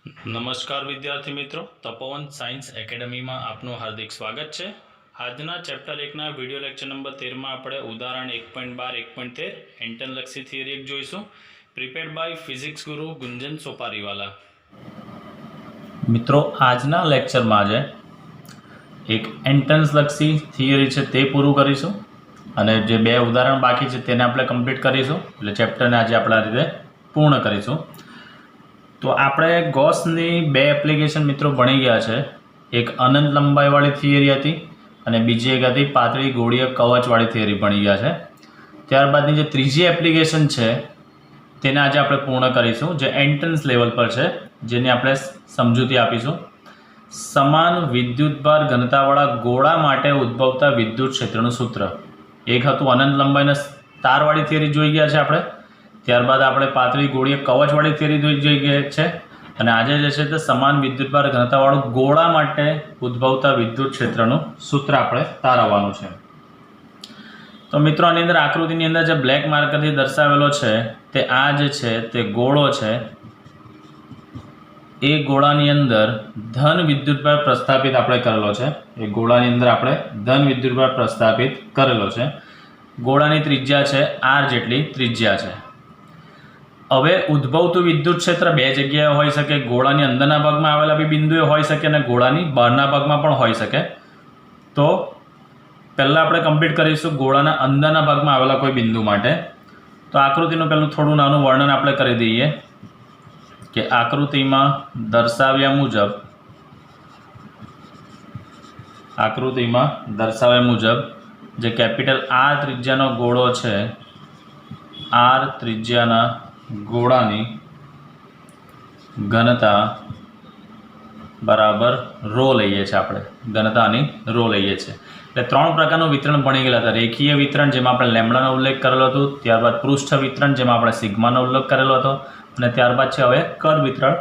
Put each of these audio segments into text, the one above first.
નમસ્કાર વિદ્યાર્થી મિત્રો, તપોવન સાયન્સ એકેડમીમાં આપનું હાર્દિક સ્વાગત છે। આજના ચેપ્ટર 1ના વિડિયો લેક્ચર નંબર 13માં આપણે ઉદાહરણ 1.12 1.13 એન્ટન લક્ષી થિયરી એક જોઈશું, પ્રિપેર્ડ બાય ફિઝિક્સ ગુરુ ગુંજન સોપારીવાલા। મિત્રો, આજના લેક્ચરમાં આજે એક એન્ટન્સ લક્ષી થિયરી છે તે પૂરું કરીશું અને જે બે ઉદાહરણ બાકી છે તેને આપણે કમ્પ્લીટ કરીશું, એટલે ચેપ્ટરને આજે આપણે આ રીતે પૂર્ણ કરીશું। તો આપણે ગોસની બે એપ્લિકેશન મિત્રો ભણી ગયા છે। એક અનંત લંબાઈવાળી થિયરી હતી અને બીજી એક હતી પાતળી ગોળીય કવચવાળી થિયરી ભણી ગયા છે। ત્યારબાદની જે ત્રીજી એપ્લિકેશન છે તેને આજે આપણે પૂર્ણ કરીશું, જે એન્ટન્સ લેવલ પર છે, જેની આપણે સમજૂતી આપીશું। સમાન વિદ્યુતભાર ઘનતાવાળા ગોળા માટે ઉદ્ભવતા વિદ્યુત ક્ષેત્રનું સૂત્ર। એક હતું અનંત લંબાઈના તારવાળી થિયરી જોઈ ગયા છે આપણે, ત્યારબાદ આપણે પાતળી ગોળીય કવચવાળી થિયરી જોઈ ગયા છે અને આજે જે છે તે સમાન વિદ્યુતભાર ઘનતાવાળું ગોળા માટે ઉદ્ભવતા વિદ્યુત ક્ષેત્રનું સૂત્ર આપણે તારવવાનું છે। તો મિત્રો, આની અંદર આકૃતિની અંદર જે બ્લેક માર્કરથી દર્શાવેલો છે તે આ જે છે તે ગોળો છે। એ ગોળાની અંદર ધન વિદ્યુતભાર પ્રસ્થાપિત આપણે કરેલો છે। એ ગોળાની અંદર આપણે ધન વિદ્યુતભાર પ્રસ્થાપિત કરેલો છે। ગોળાની ત્રિજ્યા છે r જેટલી ત્રિજ્યા છે। હવે ઉદ્ભવતું વિદ્યુત ક્ષેત્ર બે જગ્યાએ હોઈ શકે, ગોળાની અંદરના ભાગમાં આવેલા બી બિંદુએ હોઈ શકે અને ગોળાની બહારના ભાગમાં પણ હોઈ શકે। તો પહેલાં આપણે કમ્પ્લીટ કરીશું ગોળાના અંદરના ભાગમાં આવેલા કોઈ બિંદુ માટે। તો આકૃતિનું પહેલું થોડું નાનું વર્ણન આપણે કરી દઈએ કે આકૃતિમાં દર્શાવ્યા મુજબ જે કેપિટલ R ત્રિજ્યાનો ગોળો છે, R ત્રિજ્યાના ગોળાની ઘનતા બરાબર રો લઈએ છીએ આપણે, ઘનતાની રો લઈએ છીએ। એટલે ત્રણ પ્રકારનું વિતરણ ભણી ગયેલા હતા। રેખીય વિતરણ, જેમાં આપણે લેમ્બડાનો ઉલ્લેખ કરેલો હતો, ત્યારબાદ પૃષ્ઠ વિતરણ, જેમાં આપણે સિગ્માનો ઉલ્લેખ કરેલો હતો, અને ત્યારબાદ છે હવે કદ વિતરણ,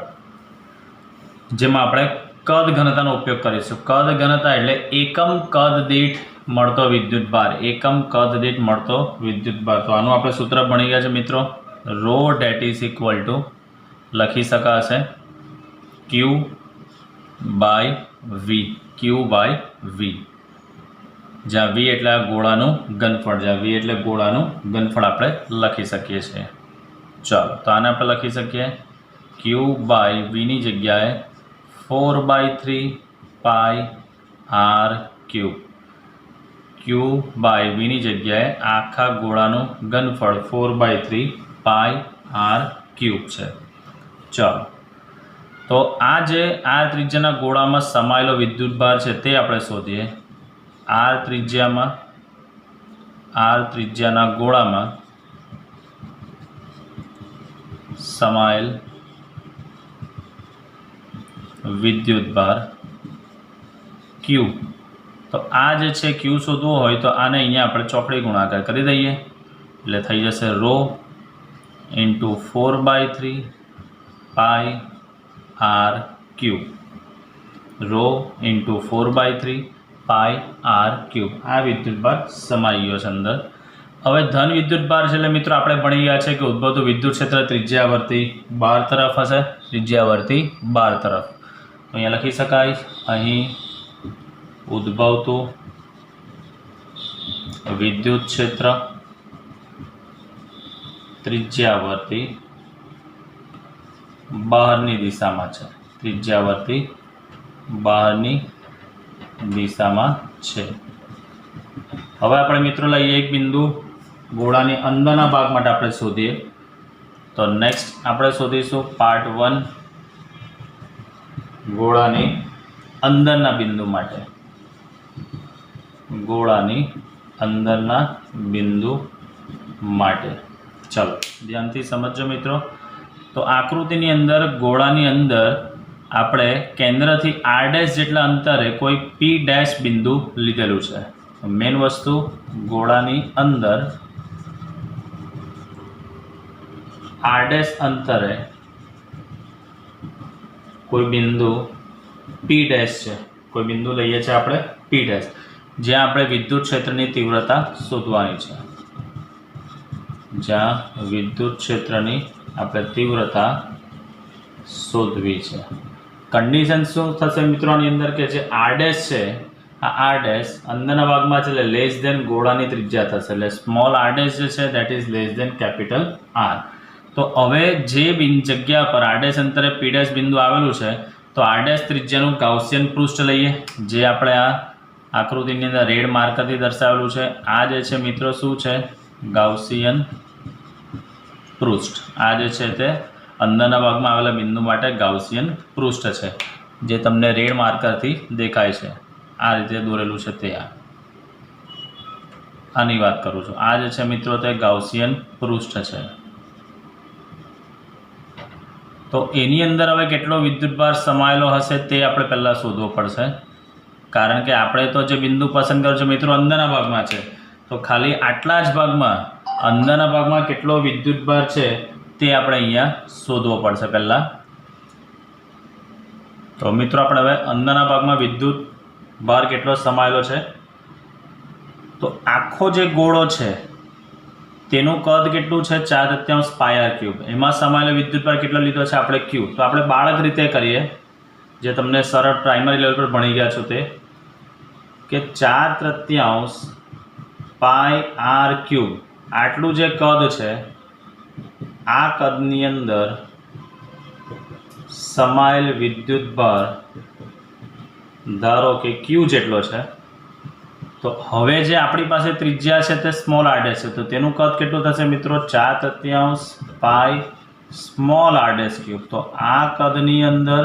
જેમાં આપણે કદ ઘનતાનો ઉપયોગ કરીશું। કદ ઘનતા એટલે એકમ કદ દીઠ મળતો વિદ્યુતભાર, એકમ કદ દીઠ મળતો વિદ્યુતભાર। તો આનું આપણે સૂત્ર ભણી ગયા છે મિત્રો, rho that is equal to લખી શકાશે Q બાય V, જ્યાં V એટલે આ ગોળાનું ઘનફળ, આપણે લખી શકીએ છીએ। ચાલો, તો આને આપણે લખી શકીએ Q બાય Vની જગ્યાએ 4/3 પાઈ R ક્યુબ, Q બાય Vની જગ્યાએ આખા ગોળાનું ઘનફળ 4/3 પાઈ R ક્યુબ છે। ચાલો, તો આ જે R ત્રિજ્યાના ગોળામાં સમાયેલો વિદ્યુતભાર છે તે આપણે શોધીએ। R ત્રિજ્યાના ગોળામાં સમાયેલ વિદ્યુતભાર Q। તો આ જે છે Q શોધવો હોય તો આને અહીંયા આપણે ચોકડી ગુણાકાર કરી દઈએ, એટલે થઈ જશે રો ઇન્ટુ 4/3 પાઈ R ક્યુબ, રો ઇન્ટુ 4/3 પાઈ R ક્યુબ। આ વિદ્યુતભાર સમાઈ ગયો છે અંદર। હવે ધન વિદ્યુતભાર છે એટલે મિત્રો આપણે ભણી ગયા છે કે ઉદ્ભવતું વિદ્યુત ક્ષેત્ર ત્રિજ્યાવર્તી 12 તરફ હશે, ત્રિજ્યાવર્તી 12 તરફ। તો અહીંયા લખી શકાય, અહીં ઉદ્ભવતું વિદ્યુત ક્ષેત્ર ત્રિજ્યાવર્તી બહારની દિશામાં છે, ત્રિજ્યાવર્તી બહારની દિશામાં છે। હવે આપણે મિત્રો લઈએ એક બિંદુ ગોળાની અંદરના ભાગ માટે આપણે શોધીએ। તો નેક્સ્ટ આપણે શોધીશું પાર્ટ 1 ગોળાની અંદરના બિંદુ માટે, ગોળાની અંદરના બિંદુ માટે। ચાલો ધ્યાનથી સમજો મિત્રો। તો આકૃતિની અંદર ગોળાની અંદર આપણે કેન્દ્રથી R' જેટલા અંતરે કોઈ P' બિંદુ લીધેલું છે। મેઇન વસ્તુ, ગોળાની અંદર R' અંતરે કોઈ બિંદુ P' છે, કોઈ બિંદુ લઈએ છીએ આપણે P', જ્યાં આપણે વિદ્યુત ક્ષેત્રની તીવ્રતા શોધવાની છે, જ્યાં વિદ્યુત ક્ષેત્રની આપણે તીવ્રતા શોધવી છે। કન્ડિશન શું થશે મિત્રો આની અંદર કે જે આર ડેશ છે આ આર ડેશ અંદરના ભાગમાં છે એટલે લેસ ધેન ગોળાની ત્રિજ્યા થશે, એટલે સ્મોલ આર ડેશ જે છે that is less than capital R. તો હવે જે જગ્યા પર આર ડેશ અંતરે પી ડેશ બિંદુ આવેલું છે તો આર ડેશ ત્રિજ્યાનું ગાઉસિયન પૃષ્ઠ લઈએ, જે આપણે આ આકૃતિની અંદર રેડ માર્કરથી દર્શાવેલું છે। આ જે છે મિત્રો શું છે? ગાઉસિયન પૃષ્ઠ। આ જે છે તે અંદરના ભાગમાં આવેલા બિંદુ માટે ગાઉસિયન પૃષ્ઠ છે, જે તમને રેડ માર્કરથી દેખાય છે। આ રીતે દોરેલું છે તે આની વાત કરું છું। આ જે છે મિત્રો તે ગાઉસિયન પૃષ્ઠ છે। તો એની અંદર હવે કેટલો વિદ્યુતભાર સમાયેલો હશે તે આપણે પહેલાં શોધવો પડશે, કારણ કે આપણે તો જે બિંદુ પસંદ કર્યું છે મિત્રો અંદરના ભાગમાં છે, તો ખાલી આટલા જ ભાગમાં અંદરના ભાગમાં કેટલો વિદ્યુતભાર છે તે આપણે અહીંયા શોધવો પડશે પહેલાં। તો મિત્રો આપણે હવે અંદરના ભાગમાં વિદ્યુત ભાર કેટલો સમાયેલો છે, તો આખો જે ગોળો છે તેનું કદ કેટલું છે? 4/3 પાય આર ક્યુબ। એમાં સમાયેલો વિદ્યુતભાર કેટલો લીધો છે આપણે? ક્યુ। તો આપણે બાળક રીતે કરીએ, જે તમને સરળ પ્રાઇમરી લેવલ પર ભણી ગયા છો તે, કે 4/3 પાય આર ક્યુબ આટલું જે કદ છે આ કદની અંદર સમાયેલ વિદ્યુતભાર ધારો કે ક્યુ જેટલો છે। તો હવે જે આપણી પાસે ત્રિજ્યા છે તે સ્મોલ આર ડેશ છે, તો તેનું કદ કેટલું થશે મિત્રો? 4/3 પાય સ્મોલ આર ડેશ ક્યુબ। તો આ કદની અંદર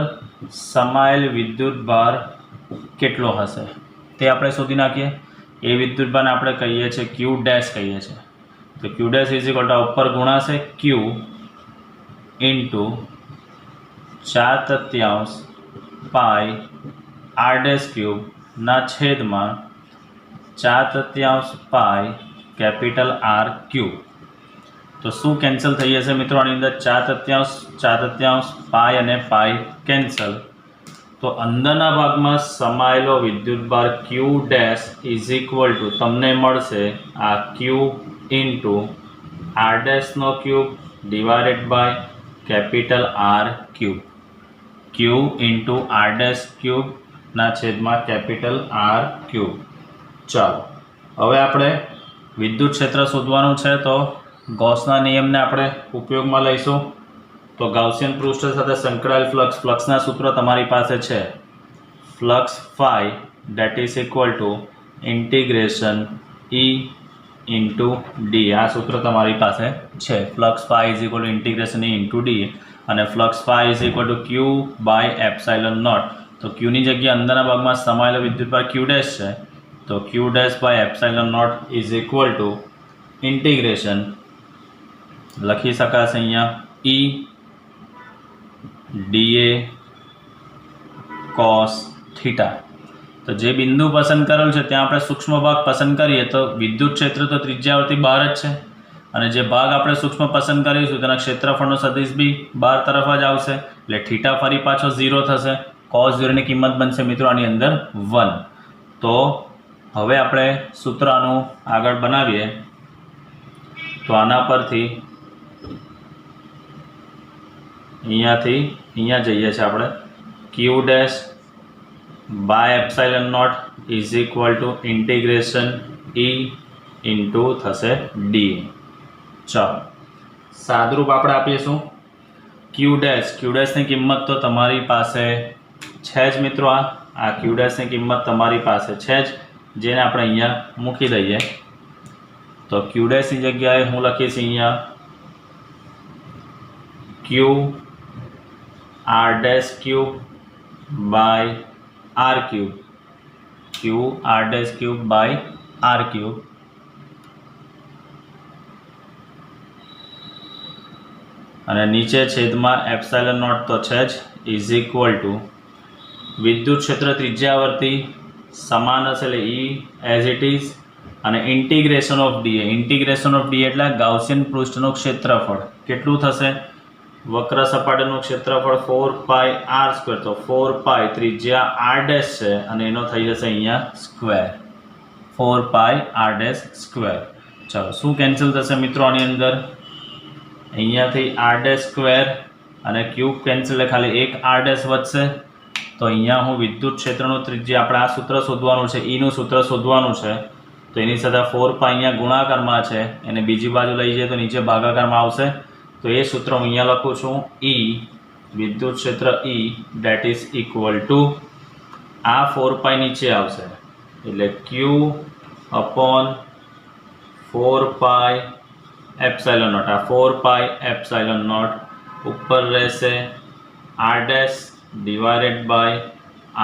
સમાયેલ વિદ્યુતભાર કેટલો હશે તે આપણે શોધી નાખીએ। એ વિદ્યુતભારને આપણે કહીએ છીએ ક્યુ ડેશ કહીએ છીએ। તો Q dash is equal two ઉપર ગુણાશે ક્યુ into 4/3 pi R dash cube ના છેદમાં 4/3 પાય કેપિટલ આર ક્યુબ। તો શું કેન્સલ થઈ જશે મિત્રો આની અંદર? 4/3 પાય અને પાય કેન્સલ। તો અંદરના ભાગમાં સમાયેલો વિદ્યુતભાર Q dash is equal to તમને મળશે આ ક્યુ ઇન્ટુ આર ડેશનો cube divided by capital R cube. Q into R dash cube ના છેદમાં કેપિટલ આર ક્યુબ। ચાલો હવે આપણે વિદ્યુત ક્ષેત્ર શોધવાનું છે, તો ગૌસના નિયમને આપણે ઉપયોગમાં લઈશું। તો ગાઉસિયન પૃષ્ઠ સાથે સંકળાયેલ ફ્લક્સના સૂત્ર તમારી પાસે છે, flux phi that is equal to integration E into D. આ સૂત્ર તમારી પાસે છે, flux phi is equal to integration E into D, અને flux phi is equal to Q by epsilon naught. તો ક્યુની જગ્યાએ અંદરના ભાગમાં સમાયેલો વિદ્યુતભાર ક્યુ ડેશ છે, તો Q dash by epsilon naught is equal to integration લખી શકાશે અહીંયા ઈ ડીએ કોસ થીટા। તો જે બિંદુ પસંદ કરેલું છે ત્યાં આપણે સૂક્ષ્મ ભાગ પસંદ કરીએ તો વિદ્યુત ક્ષેત્ર તો ત્રિજ્યાવર્તી બહાર જ છે, અને જે ભાગ આપણે સૂક્ષ્મ પસંદ કરીશું તેના ક્ષેત્રફળનો સદિશ બી બહાર તરફ જ આવશે, એટલે થીટા ફરી પાછો 0 થશે। કોસ 0ની કિંમત બનશે મિત્રો આની અંદર 1। તો હવે આપણે સૂત્રનું આગળ બનાવીએ, તો આના પરથી અહીંયાથી અહીંયા જઈએ છીએ આપણે, Q dash by epsilon naught is equal to integration E into થશે ડી। ચાલો સાદરૂપ આપણે આપીશું ક્યુ ડેશની કિંમત તો તમારી પાસે છે જ મિત્રો। આ ક્યુ ડેશની કિંમત તમારી પાસે છે જ, જેને આપણે અહીંયા મૂકી દઈએ। તો ક્યુ ડેશની જગ્યાએ હું લખીશ અહીંયા Q R dash cube by R cube, Q R dash cube by R cube, અને નીચે છેદમાં એપ્સાઇલન નોટ તો છે જ ઇઝ ઇક્વલ ટુ વિદ્યુત ક્ષેત્ર ત્રિજ્યાવર્તી સમાન હશે એટલે ઈ એઝ ઇટ ઇઝ, અને integration of D, integration of D એટલે ગાઉસિયન પૃષ્ઠનું ક્ષેત્રફળ કેટલું થશે? વક્ર સપાટીનું ક્ષેત્રફળ 4 પાય આર સ્ક્વેર, તો 4 પાય ત્રિજ્યા આર ડેશ છે અને એનો થઈ જશે અહીંયા square, 4 pi are dash square. ચાલો શું કેન્સલ થશે મિત્રો આની અંદર? અહીંયાથી આર ડેશ સ્ક્વેર અને ક્યુ કેન્સલ ખાલી એક આર ડેશ વધશે। તો અહીંયા હું વિદ્યુત ક્ષેત્રનું ત્રિજ્યા આપણે આ સૂત્ર શોધવાનું છે, ઈનું સૂત્ર શોધવાનું છે। તો એની સાથે 4π અહીંયા ગુણાકારમાં છે, એને બીજી બાજુ લઈ જઈએ તો નીચે ભાગાકારમાં આવશે। તો એ સૂત્ર હું અહીંયા લખું છું, ઈ વિદ્યુત ક્ષેત્ર ઈ ડેટ ઇઝ ઇક્વલ ટુ આ 4π નીચે આવશે એટલે ક્યુ અપોન 4π એપ્સાઇલન નોટ, આ 4π એપ્સાઇલન નોટ ઉપર રહેશે R dash divided by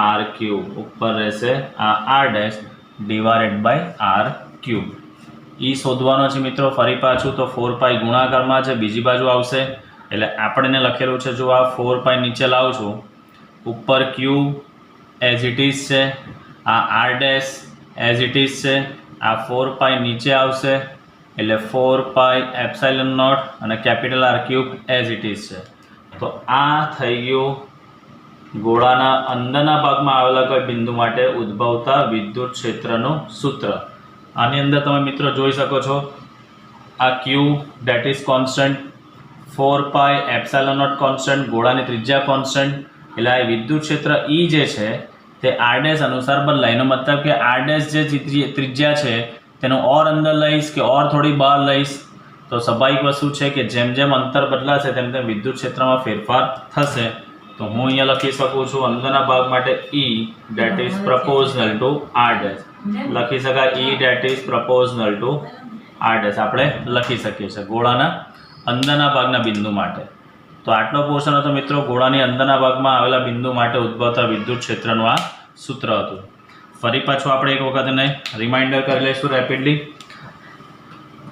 R cube, ઉપર રહેશે આ R dash divided by R cube. એ શોધવાનો છે મિત્રો। ફરી પાછું તો 4π ગુણાકારમાં છે, બીજી બાજુ આવશે એટલે આપણને લખેલું છે, જો આ 4π નીચે લાવું છું, ઉપર ક્યુ એઝ ઇટ ઇઝ છે, આ R dash as it is છે, આ 4π નીચે આવશે એટલે 4π એપ્સાઇલન નોટ અને capital R cube as it is છે। તો આ થઈ ગયું ગોળાના અંદરના ભાગમાં આવેલા કોઈ બિંદુ માટે ઉદ્ભવતા વિદ્યુત ક્ષેત્રનું સૂત્ર। આની અંદર તમે મિત્રો જોઈ શકો છો, આ Q that is constant, 4π epsilon naught constant, ગોળાની ત્રિજ્યા કોન્સ્ટન્ટ, એટલે આ વિદ્યુત ક્ષેત્ર ઈ જે છે તે આર ડેશ અનુસાર બદલાય। એનો મતલબ કે આર ડેશ જે ત્રિજ્યા છે તેનું ઓર અંદર લઈશ કે ઓર થોડી બહાર લઈશ તો સ્વાભાવિક વસ્તુ છે કે જેમ જેમ અંતર બદલાશે તેમ તેમ વિદ્યુત ક્ષેત્રમાં ફેરફાર થશે। તો હું અહીંયા લખી શકું છું અંદરના ભાગ માટે E that is proportional to R dash, લખી શકાય E that is proportional to R dash આપણે લખી શકીએ છીએ ગોળાના અંદરના ભાગના બિંદુ માટે। તો આટલો પોર્શન હતો મિત્રો ગોળાની અંદરના ભાગમાં આવેલા બિંદુ માટે ઉદ્ભવતા વિદ્યુત ક્ષેત્રનું આ સૂત્ર હતું। ફરી પાછું આપણે એક વખત એને રિમાઇન્ડર કરી લઈશું રેપિડલી।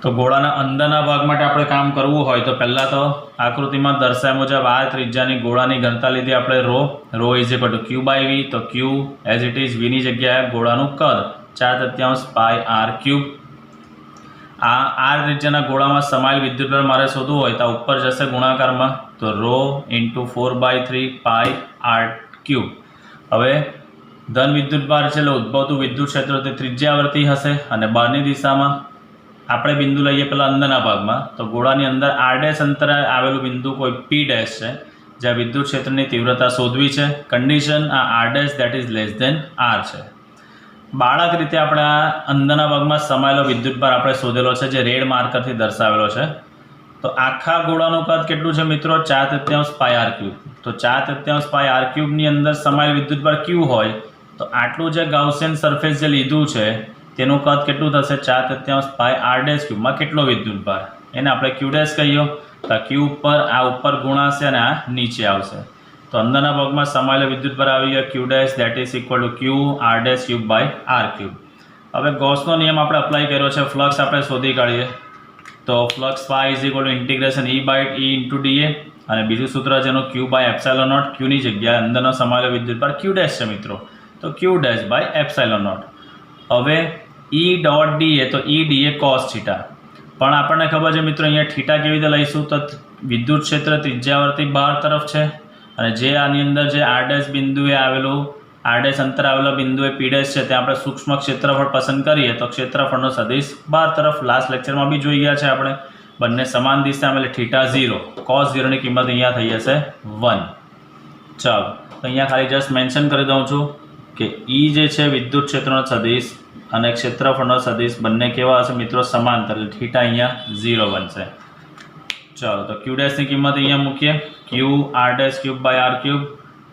તો ગોળાના અંદરના ભાગ માટે આપણે કામ કરવું હોય તો પહેલાં તો આકૃતિમાં દર્શાવ્યા મુજબ આ ત્રિજ્યાની ગોળાની ઘનતા લીધી આપણે rho is equal to Q by V. તો ક્યુ એઝ ઇટ ઇઝ વીની જગ્યાએ ગોળાનું કદ 4/3 પાઈ આર ક્યુબ। આ આર ત્રિજ્યાના ગોળામાં સમાયેલ વિદ્યુતભાર મારે શોધવું હોય તો ઉપર જશે ગુણાકારમાં, તો row into 4/3 pi R cube. હવે ધન વિદ્યુતભાર છે એટલે ઉદ્ભવતું વિદ્યુત ક્ષેત્ર તે ત્રિજ્યાવર્તી હશે અને બહારની દિશામાં આપણે બિંદુ લઈએ પહેલાં અંદરના ભાગમાં, તો ગોળાની અંદર આર ડેશ અંતરે આવેલું બિંદુ કોઈ પી ડેશ છે જ્યાં વિદ્યુત ક્ષેત્રની તીવ્રતા શોધવી છે। કન્ડિશન આ R dash that is less than R છે। બાળક રીતે આપણે આ અંદરના ભાગમાં સમાયેલો વિદ્યુતભાર આપણે શોધેલો છે જે રેડ માર્કરથી દર્શાવેલો છે। તો આખા ગોળાનું કદ કેટલું છે મિત્રો 4/3 પાઈ આર ક્યુબ। તો 4/3 પાઈ આર ક્યુબની અંદર સમાયેલ વિદ્યુતભાર ક્યુ હોય તો આટલું જે ગાઉસિયન સરફેસ જે લીધું છે તેનું કદ કેટલું થશે 4/3 પાઈ આર ડેશ ક્યુબમાં કેટલો વિદ્યુતભાર એને આપણે ક્યુ ડેશ કહીએ। તો ક્યુ ઉપર આ ઉપર ગુણાશે અને આ નીચે આવશે। તો અંદરના ભાગમાં સમાયેલો વિદ્યુતભાર આવી ગયો Q dash that is equal to Q R dash cube by R cube. હવે ગૌસનો નિયમ આપણે અપ્લાય કર્યો છે, ફ્લક્સ આપણે શોધી કાઢીએ તો flux phi is equal to integration E by E into D A અને બીજું સૂત્ર જેનું ક્યુ બાય એપ્સાઇલન નોટ, ક્યુની જગ્યાએ અંદરનો સમાયેલો વિદ્યુતભાર ક્યુ ડેશ છે મિત્રો, તો Q dash by epsilon naught. હવે ઈ ડોટ ડી એ તો E D A cos theta, પણ આપણને ખબર છે મિત્રો અહીંયા થીટા કેવી રીતે લઈશું તો વિદ્યુત ક્ષેત્ર ત્રિજ્યાવર્તી બહાર તરફ છે અને જે આની અંદર જે આર ડેશ બિંદુએ આવેલું આર ડેશ અંતર આવેલો બિંદુએ પી ડેશ છે ત્યાં આપણે સૂક્ષ્મ ક્ષેત્રફળ પસંદ કરીએ તો ક્ષેત્રફળનો સદિશ બહાર તરફ લાસ્ટ લેક્ચરમાં બી જોઈ ગયા છે આપણે, બંને સમાન દિશામાં એટલે થીટા 0, કોસ 0ની કિંમત અહીંયા થઈ જશે 1। ચાલો તો અહીંયા ખાલી જસ્ટ મેન્શન કરી દઉં છું કે ઈ જે છે વિદ્યુત ક્ષેત્રનો સદિશ અને ક્ષેત્રફળનો સદિશ બંને કેવા હશે મિત્રો સમાંતર, થીટા અહીંયા 0 બનશે। ચાલો તો ક્યુ ડેશની કિંમત અહીંયા મૂકીએ, Q R dash cube by R cube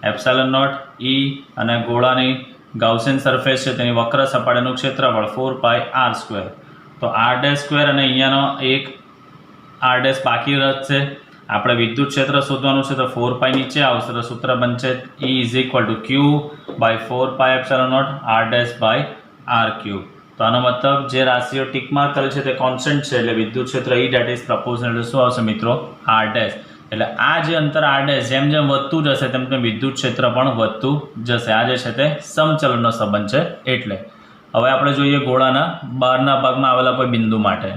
epsilon naught E અને ગોળાની ગાઉસિયન સરફેસ છે તેની વક્ર સપાટીનું ક્ષેત્રફળ 4 પાઈ આર સ્ક્વેર। તો આર ડેશ સ્ક્વેર અને અહીંયાનો એક આર ડેશ બાકી રહેશે। આપણે વિદ્યુત ક્ષેત્ર શોધવાનું છે તો 4 પાઈ નીચે આવશે તો સૂત્ર બનશે E is equal to Q by 4 pi epsilon naught R dash by R cube. તો આનો મતલબ જે રાશિઓ ટિક માર્ક કરેલ છે તે કોન્સ્ટન્ટ છે એટલે વિદ્યુત ક્ષેત્ર ઈ ડેટ ઇઝ પ્રપોઝનલ ટુ શું આવશે મિત્રો આર ડેશ। એટલે આ જે અંતર આર ડેશ જેમ જેમ વધતું જશે તેમ તેમ વિદ્યુત ક્ષેત્ર પણ વધતું જશે। આ જે છે તે સમચલનનો સંબંધ છે એટલે। હવે આપણે જોઈએ ગોળાના બહારના ભાગમાં આવેલા કોઈ બિંદુ માટે।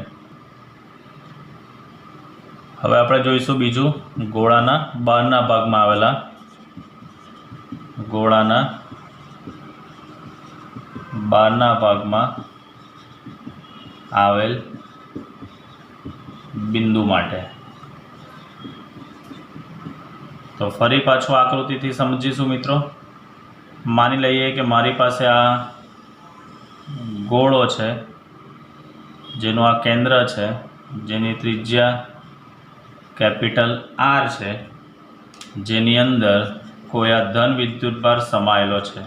હવે આપણે જોઈશું બીજું ગોળાના બહારના ભાગમાં આવેલા આવેલ બિંદુ માટે। तो फरी पाछो आकृतिथी समजीशुं मित्रों। मानी लईए कि मारी पासे आ गोळो छे जेनुं आ केंद्र छे, जेनी त्रिज्या कैपिटल आर छे, जेनी अंदर कोई आ धन विद्युतभार समायेलो छे।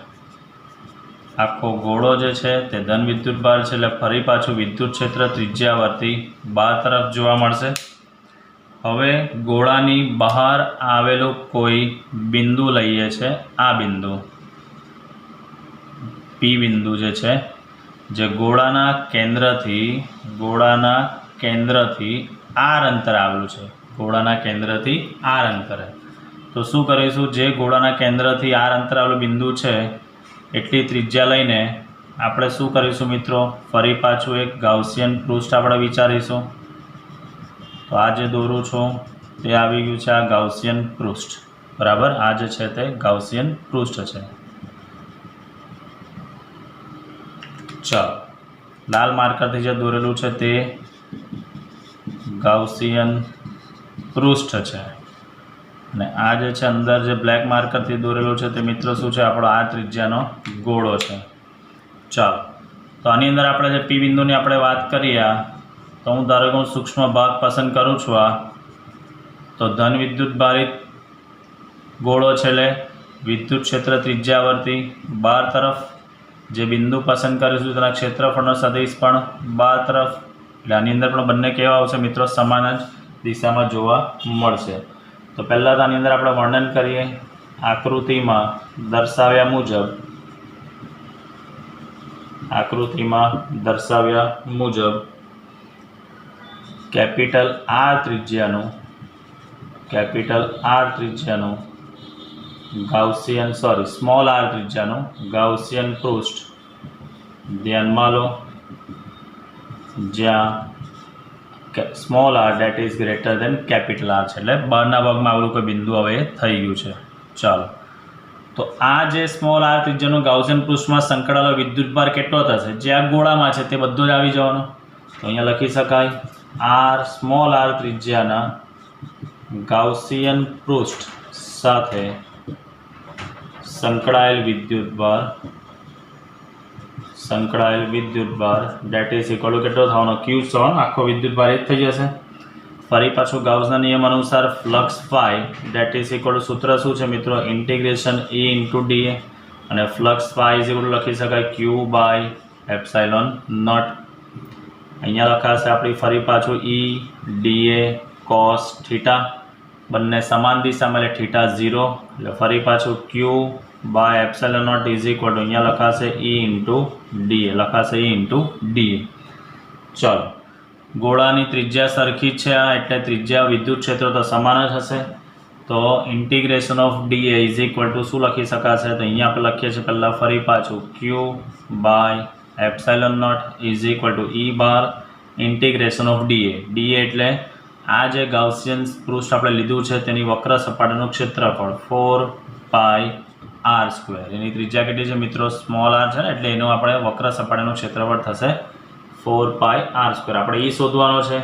आखो गोळो जे छे ते धन विद्युतभार छे એટલે फरी पाछुं विद्युत क्षेत्र त्रिज्यावर्ती बार तरफ जोवा मळशे। हवे गोळानी बहार आवेलो कोई बिंदु लईए छे, आ बिंदु पी बिंदु जे छे जे गोळाना केंद्रथी आर अंतर आवेलुं छे, गोळाना केंद्रथी आर अंतरे। तो शुं करीशुं, जे गोळाना केंद्रथी आर अंतर आवेलो बिंदु छे एटली त्रिज्या लईने आपणे शुं करीशुं मित्रों, फरी पाछुं एक गाउसियन पृष्ठ आपणे विचारीशुं। तो आ जे दोरुं छुं ते आवी गयुं छे आ गाउसियन पृष्ठ, बराबर। आ जे छे ते गाउसियन पृष्ठ छे। चलो लाल मार्करथी जे दोरेलुं छे ते गाउसियन पृष्ठ छे અને આ જે છે અંદર જે બ્લેક માર્કરથી દોરેલું છે તે મિત્રો શું છે, આપણો આ ત્રિજ્યાનો ગોળો છે। ચાલો તો આની અંદર આપણે જે પી બિંદુની આપણે વાત કરીએ તો હું ધારો કે હું સૂક્ષ્મ ભાગ પસંદ કરું છું આ તો ધન વિદ્યુત ભારિત ગોળો છે એટલે વિદ્યુત ક્ષેત્ર ત્રિજ્યાવર્તી બાર તરફ જે બિંદુ પસંદ કરીશું તેના ક્ષેત્રફળનો સદિશ પણ બાર તરફ, એટલે આની અંદર પણ બંને કેવા આવશે મિત્રો, સમાન જ દિશામાં જોવા મળશે। तो पहला तो आनी अंदर આપણે વર્ણન કરીએ આકૃતિમાં દર્શાવ્યા મુજબ કેપિટલ આર ત્રિજ્યાનું ગાઉસિયન સ્મોલ આર ત્રિજ્યાનું ગાઉસિયન પૃષ્ઠ ધ્યાનમાં લો જ્યાં small R that is greater than capital R है, बहारना भाग में आवेलू कोई बिंदु हवे थई गयुं छे। चलो तो आ जे स्मॉल आर त्रिज्यानो गाउसियन पृष्ठ में संकळाયેલો विद्युतभार केटलो थशे, जे आ गोळामां छे ते बधो ज आवी जवानो। तो अहींया लखी शकाय आर स्मॉल आर त्रिज्याना गाउसियन पृष्ठ साथे संकळाયેલ विद्युतभार डेट इज इक्वल टू केटलो थवानो, क्यू थवानो, आखो विद्युतभार एक थई जशे। फरी पाछो गाउसना नियम अनुसार flux phi that is equal to सूत्र शुं छे मित्रों, integration E into D A, अने flux phi is equal to लखी शकाय क्यू बाय एप्सिलॉन नॉट। अहींया लखाशे आपणी फरी पाछो E D A cos theta, बंने समान दिशामां એટલે थीटा 0, એટલે फरी पाछो Q by epsilon naught is equal to अहींया लखाशे ई इंटू डी ए। चलो गोळानी त्रिज्या सरखी छे एटले त्रिज्या विद्युत क्षेत्र तो समान ज हशे। तो integration of D A is equal to शुं लखी शकाशे, तो अहींया आपणे लखीए छीए पहेला फरी पाछुं Q by epsilon naught is equal to E bar integration of D A एटले आ जे गाउसियन पृष्ठ आपणे लीधुं छे तेनी वक्र सपाटीनुं क्षेत्रफळ 4 पाई आर स्क्वेर, एनी त्रिज्या केटली छे मित्रों, स्मॉल आर छे एटले एनुं आपणे वक्र सपाटीनुं क्षेत्रफळ थशे 4 पाई आर स्क्वेर। आपणे ई शोधवानो छे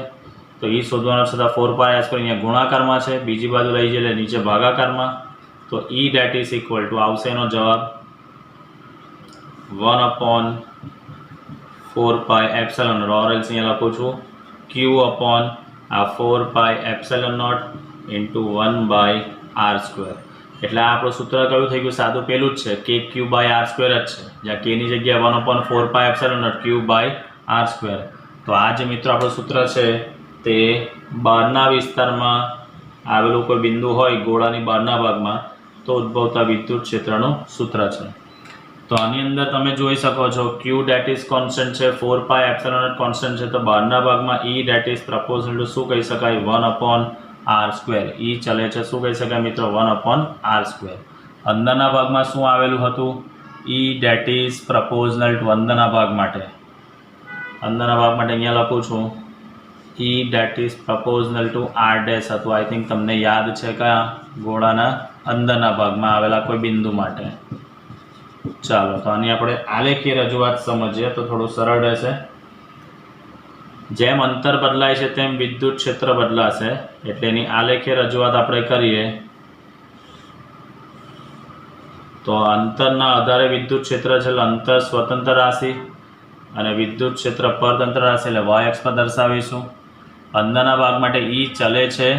तो ई शोधवानो छे तो 4 पाई आर स्क्वेर अहींया गुणाकारमां छे, बीजी बाजु लई जઈએ એટલે નીચે ભાગાકારમાં, तो E that is equal to आवशे एनो जवाब 1/4 pi epsilon naught, or else अहींया लखुं छुं क्यू अपॉन आ 4 pi epsilon naught into 1/r square. એટલે આ આપણું સૂત્ર કયું થઈ ગયું, સાદું પેલું જ છે, કે ક્યુ બાય આર સ્ક્વેર જ છે, જ્યાં કેની જગ્યાએ 1/4 pi epsilon naught Q by R square. તો આ જે મિત્રો આપણું સૂત્ર છે તે બહારના વિસ્તારમાં આવેલું કોઈ બિંદુ હોય ગોળાની બહારના ભાગમાં તો ઉદ્ભવતા વિદ્યુત ક્ષેત્રનું સૂત્ર છે। તો આની અંદર તમે જોઈ શકો છો ક્યુ ડેટ ઇઝ કોન્સ્ટન્ટ છે, 4 પાઈ એપ્સિલॉन નોટ કોન્સ્ટન્ટ છે, તો બહારના ભાગમાં ई ડેટ ઇઝ પ્રપોઝલ ટુ શું કહી શકાય, 1/r સ્ક્વેર। ई ચલે છે શું કહી શકાય મિત્રો, 1/r સ્ક્વેર। અંદરના ભાગમાં શું આવેલું હતું, E that is proportional to અંદરના ભાગ માટે, અંદરના ભાગ માટે અહીંયા લખું છું E that is proportional to r dash હતું। આઈ થિંક તમને યાદ છે કયા, ગોળાના અંદરના ભાગમાં આવેલા કોઈ બિંદુ માટે। ચાલો તો આની આપણે આલેખીય રજૂઆત સમજીએ તો થોડું સરળ રહેશે। જેમ અંતર બદલાય છે તેમ વિદ્યુત ક્ષેત્ર બદલાશે, એટલે એની આલેખીય રજૂઆત આપણે કરીએ તો અંતરના આધારે વિદ્યુત ક્ષેત્ર છે એટલે અંતર સ્વતંત્ર રાશિ અને વિદ્યુત ક્ષેત્ર પરતંત્ર રાશિ એટલે y અક્ષ પર દર્શાવીશું. અંદરના ભાગ માટે E ચલે છે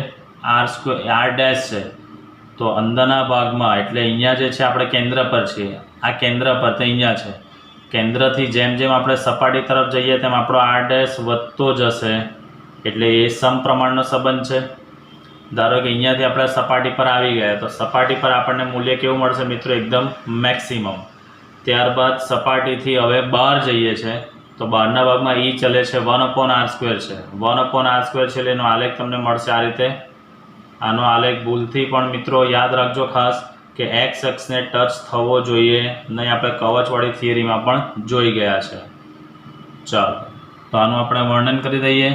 r ડેશ છે, તો અંદરના ભાગમાં એટલે અહીંયા જે છે આપણે કેન્દ્ર પર છીએ, આ કેન્દ્ર પર તે અહીંયા છે. કેન્દ્રથી જેમ જેમ આપણે સપાટી તરફ જઈએ તેમ આપણો r ડેશ વધતો જશે, એટલે એ સમપ્રમાણનો સંબંધ છે. ધારો કે અહીંયાથી આપણે સપાટી પર આવી ગયા તો સપાટી પર આપણને મૂલ્ય કેવું મળશે મિત્રો? એકદમ મેક્સિમમ. ત્યારબાદ સપાટીથી હવે બહાર જઈએ છીએ તો બહારના ભાગમાં E ચલે છે 1/r² છે. 1/r² છે એટલે એનો આલેખ તમને મળશે આ રીતે. આનો આલેખ ભૂલથી પણ મિત્રો યાદ રાખજો ખાસ કે એક્સ અક્ષને ટચ થવો જોઈએ નહીં. આપણે કવચવાળી થિયરીમાં પણ જોઈ ગયા છે. ચાલો તો આનું આપણે વર્ણન કરી દઈએ.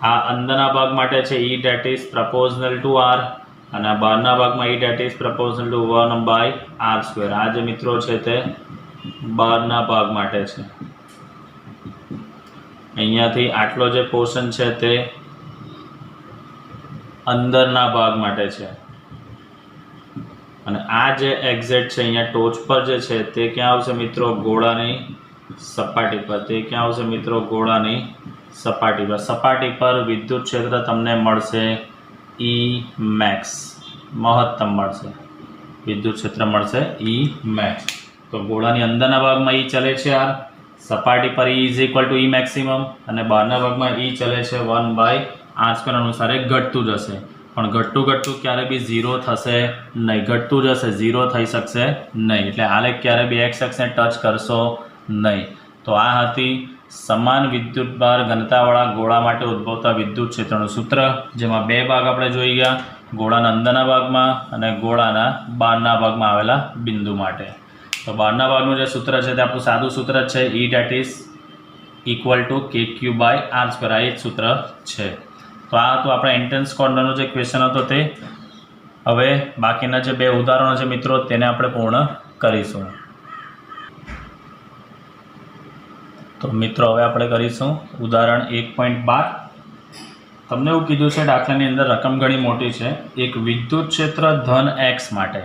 આ અંદરના ભાગ માટે છે E that is proportional to r અને બહારના ભાગમાં E that is proportional to 1/r². આ જે મિત્રો છે તે બહારના ભાગ માટે છે. અહીંયાથી આટલો જે પોર્શન છે તે અંદરના ભાગ માટે છે અને આ જે એક્ઝેક્ટ છે અહીંયા ટોચ પર જે છે તે ક્યાં આવશે મિત્રો? ગોળાની સપાટી પર. તે ક્યાં આવશે મિત્રો? ગોળાની સપાટી પર. સપાટી પર વિદ્યુત ક્ષેત્ર તમને મળશે E max, મહત્તમ મળશે. વિદ્યુત ક્ષેત્ર મળશે E max. તો ગોળાની અંદરના ભાગમાં E ચલે છે r, સપાટી પર E = E maximum અને બહારના ભાગમાં E ચલે છે 1/r² અનુસાર ઘટતું જશે. પણ ઘટતું ક્યારે બી 0 થશે નહીં. ઘટતું જશે, 0 થઈ શકશે નહીં. એટલે આલેખ ક્યારે બી એક્સ અક્ષને ટચ કરશો નહીં. તો આ હતી સમાન વિદ્યુત ભાર ઘનતાવાળા ગોળા માટે ઉદ્ભવતા વિદ્યુત ક્ષેત્રનું સૂત્ર, જેમાં બે ભાગ આપણે જોઈ ગયા, ગોળાના અંદરના ભાગમાં અને ગોળાના બહારના ભાગમાં આવેલા બિંદુ માટે. તો બહારના ભાગનું જે સૂત્ર છે તે આપણું સાદું સૂત્ર જ છે, E that is equal to kq/r². આ એક સૂત્ર છે. તો આ તો આપણે એન્ટ્રન્સ કોર્નરનો જે ક્વેશ્ચન હતો તે. હવે બાકીના જે બે ઉદાહરણો છે મિત્રો તેને આપણે પૂર્ણ કરીશું. તો મિત્રો હવે આપણે કરીશું ઉદાહરણ 1.12. તમને એવું કીધું છે દાખલાની અંદર રકમ ઘણી મોટી છે. એક વિદ્યુત ક્ષેત્ર ધન x માટે.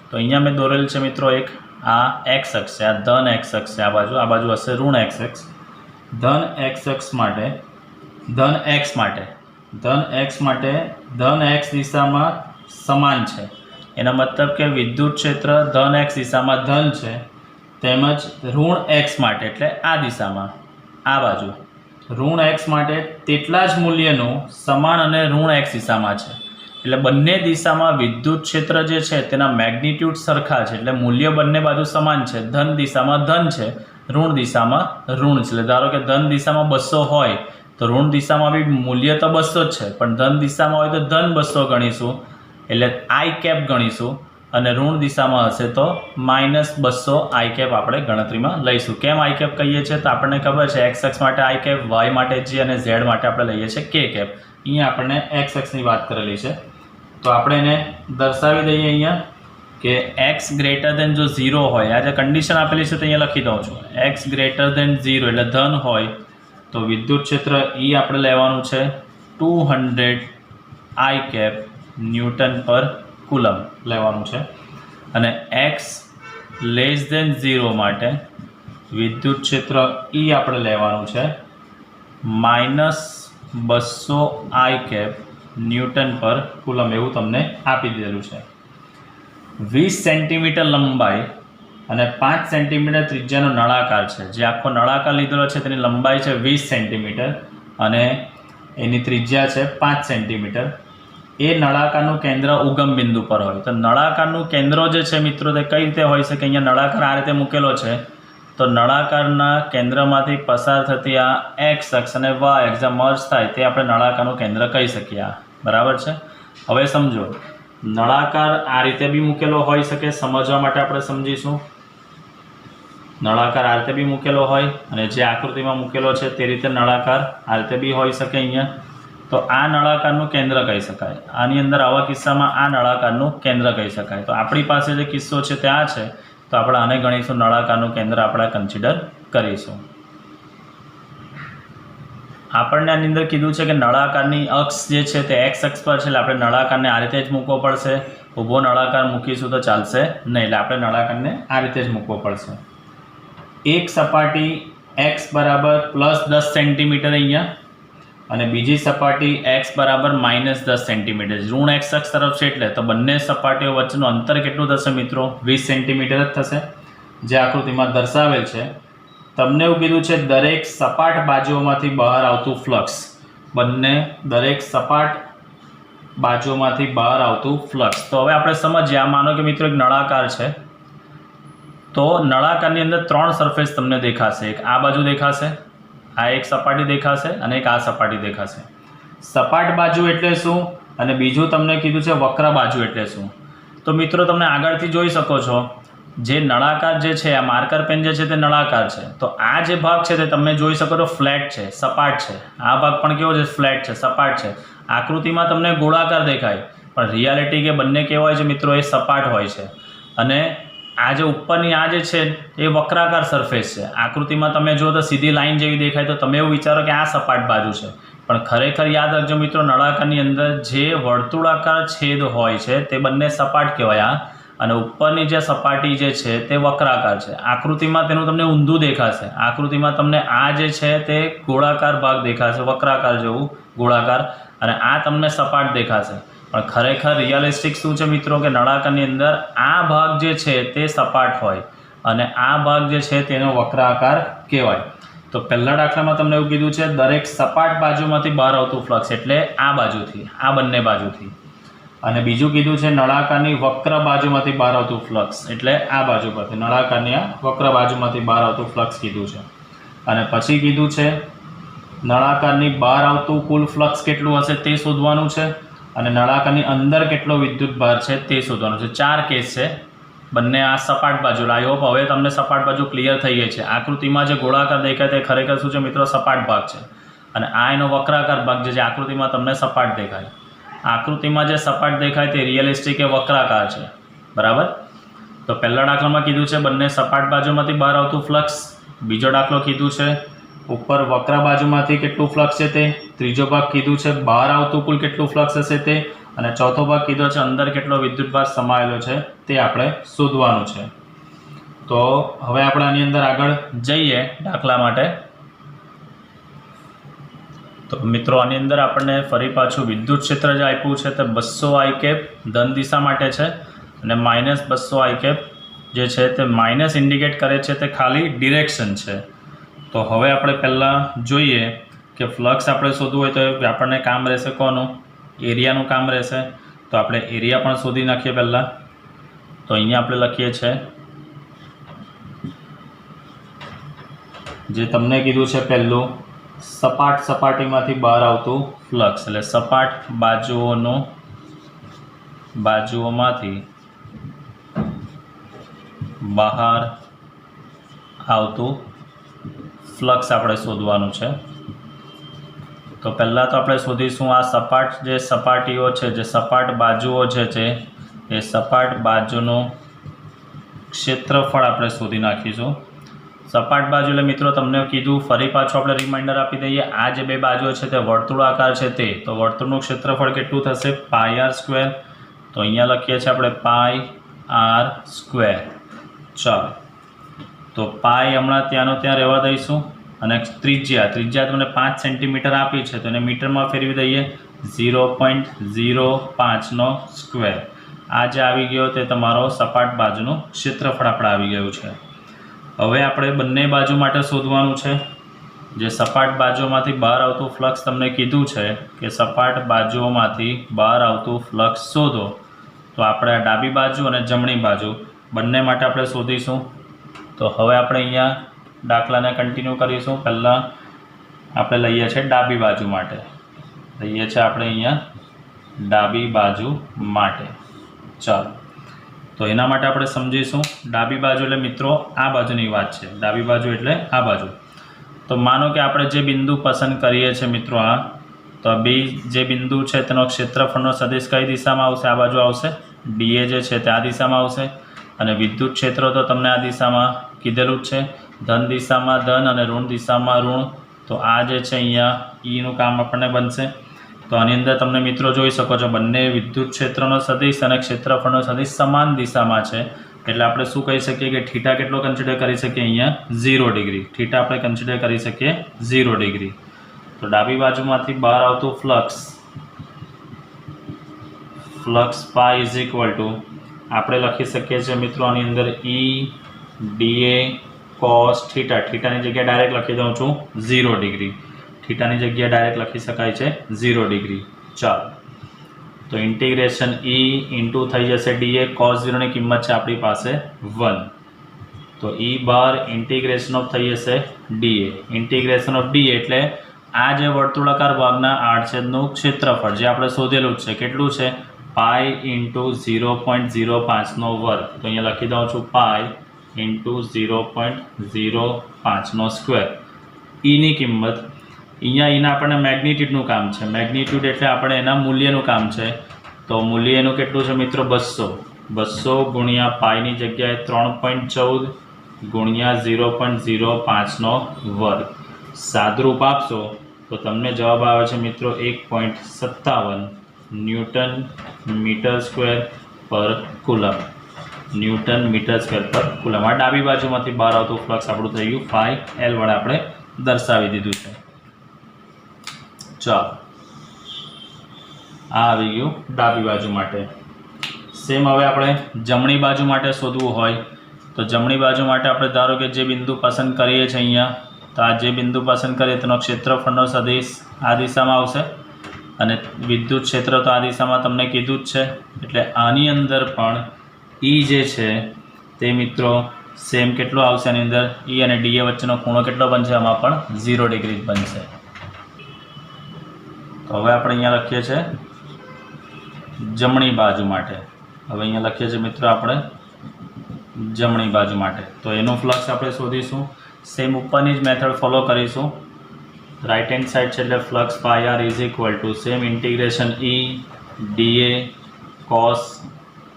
તો અહીંયા મેં દોરેલ છે મિત્રો એક આ x અક્ષ છે, આ ધન x અક્ષ છે, આ બાજુ હશે ઋણ x અક્ષ. ધન x અક્ષ માટે ધન x દિશામાં સમાન છે. એનો મતલબ કે વિદ્યુત ક્ષેત્ર ધન x દિશામાં ધન છે, તેમજ ઋણ x માટે એટલે આ દિશામાં આ બાજુ ઋણ x માટે તેટલા જ મૂલ્યનું સમાન અને ઋણ x દિશામાં છે. એટલે બંને દિશામાં વિદ્યુત ક્ષેત્ર જે છે તેના મેગ્નિટ્યુડ સરખા છે, એટલે મૂલ્ય બંને બાજુ સમાન છે. ધન દિશામાં ધન છે, ઋણ દિશામાં ઋણ છે. એટલે ધારો કે ધન દિશામાં 200 હોય તો ઋણ દિશામાં બી મૂલ્ય તો 200 જ છે, પણ ધન દિશામાં હોય તો ધન 200 ગણીશું એટલે i કેપ ગણીશું, અને ઋણ દિશામાં હશે તો -200 i કેપ આપણે ગણતરીમાં લઈશું. કેમ i કેપ કહીએ છીએ? તો આપણને ખબર છે x અક્ષ માટે i કેપ, y માટે g અને z માટે આપણે લઈએ છીએ k કેપ. અહીંયા આપણને x અક્ષની વાત કરેલી છે તો આપણે એને દર્શાવી દઈએ અહીંયા કે x > જો 0 હોય, આ જે કન્ડિશન આપેલી છે તો અહીંયા લખી દઉં છું. x > 0 એટલે ધન હોય તો વિદ્યુત ક્ષેત્ર E આપણે લેવાનું છે 200 i કેપ N/કુલમ લેવાનું છે. અને x <0 માટે વિદ્યુત ક્ષેત્ર E આપણે લેવાનું છે -200 i કેપ N/કુલમ, એવું તમને આપી દીધેલું છે. 20 સેન્ટીમીટર લંબાઈ અને 5 સેન્ટીમીટર ત્રિજ્યાનો નળાકાર છે. જે આખો નળાકાર લીધેલો છે તેની લંબાઈ છે 20 સેન્ટીમીટર અને એની ત્રિજ્યા છે 5 સેન્ટીમીટર. એ નળાકારનું કેન્દ્ર ઉગમ બિંદુ પર હોય. તો નળાકારનું કેન્દ્ર જે છે મિત્રો તે કઈ રીતે હોઈ શકે? અહીંયા નળાકાર આ રીતે મૂકેલો છે તો નળાકારના કેન્દ્રમાંથી પસાર થતી આ x અક્ષ અને y અક્ષ મર્જ થાય તે આપણે નળાકારનું કેન્દ્ર કહી શકીએ. બરાબર છે. હવે સમજો, નળાકાર આ રીતે બી મૂકેલો હોઈ શકે. સમજવા માટે આપણે સમજીશું. નળાકાર આ રીતે બી મૂકેલો હોય અને જે આકૃતિમાં મૂકેલો છે તે રીતે નળાકાર આ રીતે બી હોઈ શકે અહીંયા. તો આ નળાકારનું કેન્દ્ર કહી શકાય. આની અંદર આવા કિસ્સામાં આ નળાકારનું કેન્દ્ર કહી શકાય. તો આપણી પાસે જે કિસ્સો છે તે આ છે તો આપણે આને ગણીશું નળાકારનું કેન્દ્ર આપણે કન્સિડર કરીશું. આપણને આની અંદર કીધું છે કે નળાકારની અક્ષ જે છે તે x અક્ષ પર છે એટલે આપણે નળાકારને આ રીતે જ મૂકવો પડશે. ઊભો નળાકાર મૂકીશું તો ચાલશે નહીં, એટલે આપણે નળાકારને આ રીતે જ મૂકવો પડશે. એક સપાટી x બરાબર +10 સેન્ટીમીટર અહીંયા અને બીજી સપાટી x બરાબર -10 સેન્ટીમીટર. ઋણ x અક્ષ તરફ છે એટલે તો બંને સપાટીઓ વચ્ચેનું અંતર કેટલું થશે મિત્રો? 20 સેન્ટીમીટર જ થશે, જે આકૃતિમાં દર્શાવેલ છે. તમને એવું કીધું છે દરેક સપાટ બાજુઓમાંથી બહાર આવતું ફ્લક્સ, દરેક સપાટ બાજુઓમાંથી બહાર આવતું ફ્લક્સ. તો હવે આપણે સમજીએ. આ માનો કે મિત્રો એક નળાકાર છે, તો નળાકારની અંદર 3 સરફેસ તમને દેખાશે. એક આ બાજુ દેખાશે, આ એક સપાટી દેખાશે અને એક આ સપાટી દેખાશે. સપાટ બાજુ એટલે શું અને બીજું તમને કીધું છે વક્ર બાજુ એટલે શું? તો મિત્રો તમે આગળથી જોઈ શકો છો, જે નળાકાર જે છે, આ માર્કર પેન જે છે તે નળાકાર છે. તો આ જે ભાગ છે તે તમે જોઈ શકો છો ફ્લેટ છે, સપાટ છે. આ ભાગ પણ કેવો છે? ફ્લેટ છે, સપાટ છે. આકૃતિમાં તમને ગોળાકાર દેખાય, પણ રિયાલિટી કે બંને કેવા હોય છે મિત્રો? એ સપાટ હોય છે. અને આ જે ઉપરની આ જે છે એ વક્રાકાર સરફેસ છે. આકૃતિમાં તમે જો તો સીધી લાઈન જેવી દેખાય, તો તમે એવું વિચારો કે આ સપાટ બાજુ છે, પણ ખરેખર યાદ રાખજો મિત્રો, નળાકારની અંદર જે વર્તુળાકાર છેદ હોય છે તે બંને સપાટ કહેવાય. અને ઉપરની જે સપાટી જે છે તે વક્રાકાર છે. આકૃતિમાં તેનું તમને ઊંધું દેખાશે. આકૃતિમાં તમને આ જે છે તે ગોળાકાર ભાગ દેખાશે, વક્રાકાર જેવું ગોળાકાર, અને આ તમને સપાટ દેખાશે. પણ ખરેખર રિયલિસ્ટિક શું છે મિત્રો? કે નળાકારની અંદર આ ભાગ જે છે તે સપાટ હોય અને આ ભાગ જે છે તેનો વક્રાકાર કહેવાય. તો પહેલા દાખલામાં તમને એવું કીધું છે દરેક સપાટ બાજુમાંથી બહાર આવતું ફ્લક્સ, એટલે આ બાજુથી, આ બંને બાજુથી. અને બીજું કીધું છે નળાકારની વક્ર બાજુમાંથી બહાર આવતું ફ્લક્સ, એટલે આ બાજુ પરથી, નળાકારની આ વક્ર બાજુમાંથી બહાર આવતું ફ્લક્સ કીધું છે. અને પછી કીધું છે નળાકારની બહાર આવતું કુલ ફ્લક્સ કેટલું હશે તે શોધવાનું છે, અને નળાકારની અંદર કેટલો વિદ્યુત ભાર છે તે શોધવાનું છે. 4 કેસ છે, બંને આ સપાટ બાજુ. આઈ હોપ હવે તમને સપાટ બાજુ ક્લિયર થઈ ગઈ છે. આકૃતિમાં જે ગોળાકાર દેખાય તે ખરેખર શું છે મિત્રો? સપાટ ભાગ છે. અને આ એનો વક્રાકાર ભાગ જે આકૃતિમાં તમને સપાટ દેખાય. આકૃતિમાં જે સપાટ દેખાય તે રિયલિસ્ટિક એ વક્રાકાર છે, બરાબર? તો પહેલા દાખલામાં કીધું છે બંને સપાટ બાજુમાંથી બહાર આવતું ફ્લક્સ. બીજો દાખલો કીધું છે ઉપર વક્ર બાજુમાંથી કેટલું ફ્લક્સ છે તે. ત્રીજો ભાગ કીધું છે બહાર આવતું કુલ કેટલું ફ્લક્સ હશે તે. અને ચોથો ભાગ કીધો છે અંદર કેટલો વિદ્યુતભાર સમાયેલો છે તે આપણે શોધવાનું છે. તો હવે આપણે આની અંદર આગળ જઈએ દાખલા માટે. તો મિત્રો આની અંદર આપણને ફરી પાછું વિદ્યુત ક્ષેત્ર જે આપ્યું છે તે 200 I કેપ ધન દિશા માટે છે, અને -200 I કેપ જે છે તે માઇનસ ઇન્ડિકેટ કરે છે તે ખાલી ડિરેક્શન છે. તો હવે આપણે પહેલાં જોઈએ કે ફ્લક્સ આપણે શોધવું હોય તો આપણને કામ રહેશે કોનું? એરિયાનું કામ રહેશે. તો આપણે એરિયા પણ શોધી નાખીએ પહેલાં. તો અહીંયા આપણે લખીએ છીએ જે તમને કીધું છે પહેલું, સપાટ સપાટીમાંથી બહાર આવતું ફ્લક્સ, એટલે સપાટ બાજુઓમાંથી બહાર આવતું ફ્લક્સ આપણે શોધવાનું છે. તો પહેલાં તો આપણે શોધીશું આ સપાટ જે સપાટીઓ છે, જે સપાટ બાજુઓ છે એ સપાટ બાજુનું ક્ષેત્રફળ આપણે શોધી નાખીશું. સપાટ બાજુ એટલે મિત્રો તમને કીધું, ફરી પાછું આપણે રિમાઇન્ડર આપી દઈએ, આ જે બે બાજુઓ છે તે વર્તુળાકાર છે તે. તો વર્તુળનું ક્ષેત્રફળ કેટલું થશે? πr². તો અહીંયા લખીએ છીએ આપણે πr². ચાલો, તો પાઈ હમણાં ત્યાંનો ત્યાં રહેવા દઈશું. અને ત્રિજ્યા તમને 5 સેન્ટીમીટર આપી છે, તો એને મીટરમાં ફેરવી દઈએ. 0.05નો સ્ક્વેર. આ જે આવી ગયો તે તમારો સપાટ બાજુનું ક્ષેત્રફળ આપણે આવી ગયું છે. હવે આપણે બંને બાજુ માટે શોધવાનું છે. જે સપાટ બાજુઓમાંથી બહાર આવતું ફ્લક્સ તમને કીધું છે કે સપાટ બાજુઓમાંથી બહાર આવતું ફ્લક્સ શોધો. તો આપણે ડાબી બાજુ અને જમણી બાજુ બંને માટે આપણે શોધીશું. તો હવે આપણે અહીંયા દાખલાને કન્ટિન્યુ કરીશું. પહેલાં આપણે લઈએ છીએ ડાબી બાજુ માટે. લઈએ છીએ આપણે અહીંયા ડાબી બાજુ માટે. ચાલો, તો એના માટે આપણે સમજીશું. ડાબી બાજુ એટલે મિત્રો આ બાજુની વાત છે. ડાબી બાજુ એટલે આ બાજુ. તો માનો કે આપણે જે બિંદુ પસંદ કરીએ છીએ મિત્રો, આ તો બી જે બિંદુ છે તેનો ક્ષેત્રફળનો સદિશ કઈ દિશામાં આવશે? આ બાજુ આવશે. ડીએ જે છે તે આ દિશામાં આવશે. અને વિદ્યુત ક્ષેત્ર તો તમને આ દિશામાં કીધેલું જ છે. ધન દિશામાં ધન અને ઋણ દિશામાં ઋણ. તો આ જે છે અહીંયા ઈનું કામ આપણને બનશે. તો આની અંદર તમને મિત્રો જોઈ શકો છો બંને વિદ્યુત ક્ષેત્રનો સદિશ અને ક્ષેત્રફળનો સદિશ સમાન દિશામાં છે, એટલે આપણે શું કહી શકીએ કે થીટા કેટલો કન્સિડર કરી શકીએ? અહીંયા 0 ડિગ્રી. થીટા આપણે કન્સિડર કરી શકીએ 0 ડિગ્રી. તો ડાબી બાજુમાંથી બહાર આવતું flux pi is equal two આપણે લખી શકીએ છીએ મિત્રો આની અંદર E dA cos થીટા. થીટાની જગ્યાએ ડાયરેક્ટ લખી દઉં છું 0 ડિગ્રી. થીટાની જગ્યાએ ડાયરેક્ટ લખી શકાય છે 0 ડિગ્રી. ચાલો, તો ઇન્ટિગ્રેશન E ઇન્ટુ થઈ જશે dA cos 0 ની કિંમત છે આપણી પાસે 1. તો E બાર ઇન્ટિગ્રેશન ઓફ થઈ જશે dA. ઇન્ટિગ્રેશન ઓફ dA એટલે આ જે વર્તુળાકાર ભાગના આડછેદનું ક્ષેત્રફળ જે આપણે શોધેલું છે કેટલું છે? પાઈ ઇન્ટુ 0.05નો વર્ગ. તો અહીંયા લખી દઉં છું પાઈ ઇન્ટુ 0.05નો સ્ક્વેર. ઈની કિંમત અહીંયા એના આપણને મેગ્નિટ્યુડનું કામ છે. મેગ્નિટ્યુડ એટલે આપણે એના મૂલ્યનું કામ છે. તો મૂલ્ય એનું કેટલું છે મિત્રો? 200 ગુણ્યા પાઈની જગ્યાએ 3.14 ગુણ્યા 0.05નો વર્ગ. સાદરૂપ આપશો તો તમને જવાબ આવે છે મિત્રો 1.57 ન્યૂટન મીટર સ્ક્વેર પર કુલમ. ન્યૂટન મીટર સ્ક્વેર પર કુલમ. આ ડાબી બાજુમાંથી બહાર આવતું ફ્લક્સ આપણું થઈ ગયું ફાઈ એલ વડે આપણે દર્શાવી દીધું છે. ચાલો, આ આવી ગયું ડાબી બાજુ માટે. સેમ હવે આપણે જમણી બાજુ માટે શોધવું હોય તો જમણી બાજુ માટે આપણે ધારો કે જે બિંદુ પસંદ કરીએ છીએ અહીંયા, તો આ જે બિંદુ પસંદ કરીએ તેનો ક્ષેત્રફળનો સદિશ આ દિશામાં આવશે અને વિદ્યુત ક્ષેત્ર તો આ દિશામાં તમને કીધું જ છે. એટલે આની અંદર પણ E જે છે તે મિત્રો સેમ કેટલો આવશે? આની અંદર E અને dA વચ્ચેનો ખૂણો કેટલો બનશે? આમાં પણ 0 ડિગ્રી બનશે. તો હવે આપણે અહીંયા લખીએ છીએ જમણી બાજુ માટે. હવે અહીંયા લખીએ છીએ મિત્રો આપણે જમણી બાજુ માટે. તો એનું ફ્લક્સ આપણે શોધીશું. સેમ ઉપરની જ મેથડ ફોલો કરીશું. રાઇટ હેન્ડ સાઈડ છે એટલે flux phi R is equal to same integration E dA cos,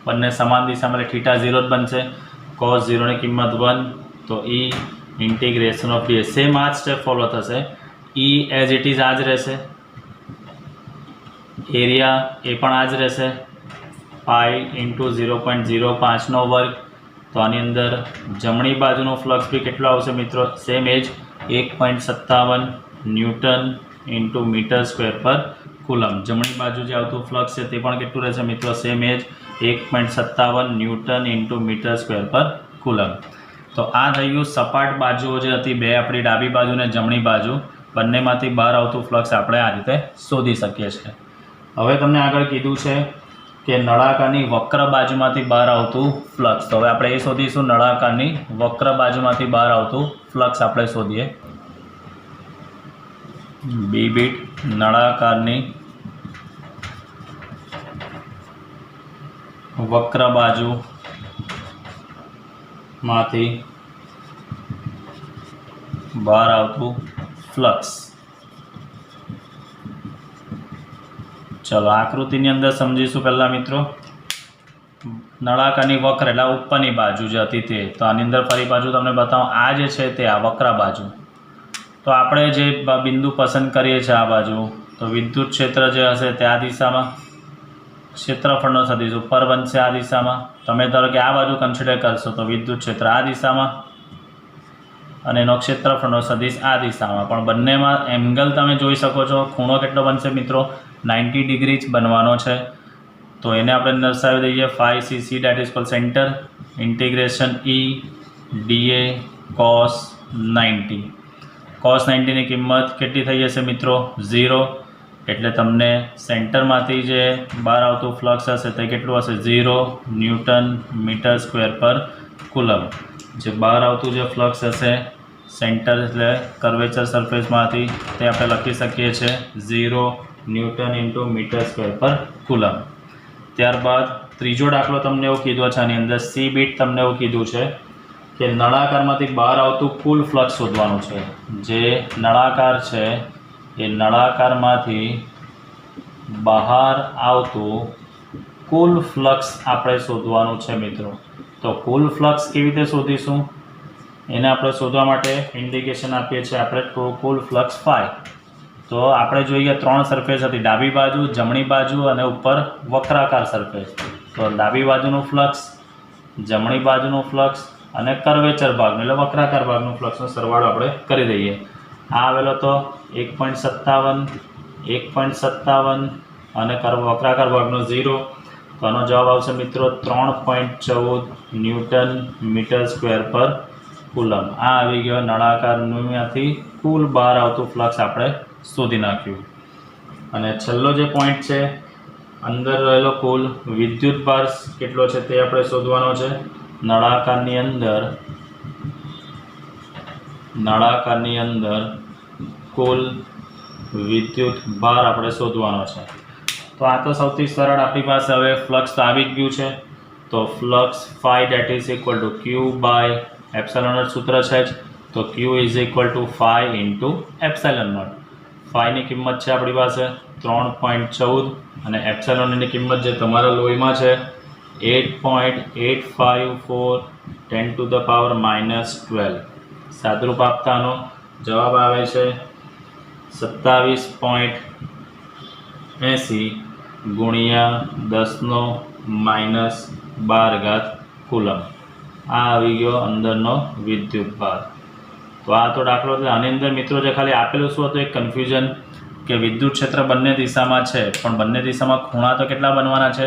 બંને સમાન દિશામાં એટલે થીટા 0 જ બનશે. cos 0 ની કિંમત 1. તો E integration of dA same આ જ સ્ટેપ ફોલો થશે. E એઝ ઇટ ઇઝ આ જ રહેશે. એરિયા એ પણ આ જ રહેશે. પાઈ ઇન્ટુ 0.05નો વર્ગ. તો આની અંદર જમણી બાજુનો ફ્લક્સ બી કેટલો આવશે મિત્રો? સેમ એજ 1.57 ન્યૂટન ઇન્ટુ મીટર સ્ક્વેર પર કુલમ. જમણી બાજુ જે આવતું ફ્લક્સ છે તે પણ કેટલું રહેશે મિત્રો? સેમ એજ 1.57 ન્યૂટન ઇન્ટુ મીટર સ્ક્વેર પર કુલમ. તો આ થઈ ગયું સપાટ બાજુઓ જે હતી બે, આપણી ડાબી બાજુ અને જમણી બાજુ, બંનેમાંથી બહાર આવતું ફ્લક્સ આપણે આ રીતે શોધી શકીએ છીએ. હવે તમને આગળ કીધું છે કે નળાકારની વક્ર બાજુમાંથી બહાર આવતું ફ્લક્સ. તો હવે આપણે એ શોધીશું. નળાકારની વક્ર બાજુમાંથી બહાર આવતું ફ્લક્સ આપણે શોધીએ. બી બીટ નળાકારની વક્ર બાજુમાંથી બહાર આવતું ફ્લક્સ. ચલો આકૃતિની અંદર સમજીશું પહેલાં મિત્રો. નળાકારની વક્ર એટલે ઉપરની બાજુ જે હતી તે. તો આની અંદર ફરી બાજુ તમને બતાવું. આ જે છે તે આ વક્ર બાજુ. તો આપણે જે બિંદુ પસંદ કરીએ છીએ આ બાજુ, તો વિદ્યુત ક્ષેત્ર જે હશે તે આ દિશામાં, ક્ષેત્રફળનો સદિશ ઉપર બનશે આ દિશામાં. તમે ધારો કે આ બાજુ કન્સિડર કરશો તો વિદ્યુત ક્ષેત્ર આ દિશામાં અને એનો ક્ષેત્રફળનો સદિશ આ દિશામાં. પણ બંનેમાં એંગલ તમે જોઈ શકો છો. ખૂણો કેટલો બનશે મિત્રો? 90 ડિગ્રી જ બનવાનો છે. તો એને આપણે દર્શાવી દઈએ 5cc that is call centre integration E dA cos 90. cos 90 ની કિંમત કેટલી થઈ જશે મિત્રો? 0. એટલે તમને સેન્ટરમાંથી જે બહાર આવતું ફ્લક્સ હશે તે કેટલું હશે? 0 ન્યૂટન મીટર સ્ક્વેર પર કુલમ. જે બહાર આવતું જે ફ્લક્સ હશે સેન્ટર એટલે કર્વેચર સરફેસમાંથી તે આપણે લખી શકીએ છીએ 0 ન્યૂટન ઇન્ટુ મીટર સ્ક્વેર પર કુલમ. ત્યારબાદ ત્રીજો દાખલો તમને એવું કીધું છે આની અંદર સી બીટ તમને એવું કીધું છે કે નળાકારમાંથી બહાર આવતું કુલ ફ્લક્સ શોધવાનું છે. જે નળાકાર છે એ નળાકારમાંથી બહાર આવતું કુલ ફ્લક્સ આપણે શોધવાનું છે મિત્રો. તો કુલ ફ્લક્સ કેવી રીતે શોધીશું? એને આપણે શોધવા માટે ઇન્ડિકેશન આપીએ છીએ આપણે કુલ ફ્લક્સ ફાઈ. તો આપણે જોઈએ 3 સરફેસ હતી, ડાબી બાજુ, જમણી બાજુ અને ઉપર વક્રાકાર સરફેસ. તો ડાબી બાજુનું ફ્લક્સ, જમણી બાજુનું ફ્લક્સ અને કર્વેચર ભાગનું એટલે વક્રાકાર ભાગનું ફ્લક્સનો સરવાળો આપણે કરી દઈએ. આ આવેલો તો 1.57, 1.57 અને વક્રાકાર ભાગનો 0. તો આનો જવાબ આવશે મિત્રો 3.14 ન્યૂટન મીટર સ્ક્વેર પર કુલમ. આ આવી ગયો નળાકારમાંથી કુલ બહાર આવતું ફ્લક્સ આપણે શોધી નાખ્યું. અને છેલ્લો જે પોઈન્ટ છે, અંદર રહેલો કુલ વિદ્યુત ભાર કેટલો છે તે આપણે શોધવાનો છે. નળાકારની અંદર કુલ વિદ્યુત ભાર આપણે શોધવાનો છે. તો આ તો સૌથી સરળ આપણી પાસે હવે ફ્લક્સ તો આવી જ ગયું છે. તો flux phi that is equal to q by epsilon naught સૂત્ર છે જ. તો q is equal to phi into epsilon naught. phi ની કિંમત છે આપણી પાસે 3.14 અને એપ્સિલોન ની કિંમત જે તમારા લોહીમાં છે 8.854 10 to the power -12. સાદરૂપ આપતાનો જવાબ આવે છે 27.80 ગુણ્યા 10⁻12 કુલમ. આ આવી ગયો અંદરનો વિદ્યુત ભાર. તો આ તો દાખલો છે. આની અંદર મિત્રો જે ખાલી આપેલું શું હતું, એક કન્ફ્યુઝન કે વિદ્યુત ક્ષેત્ર બંને દિશામાં છે, પણ બંને દિશામાં ખૂણા તો કેટલા બનવાના છે,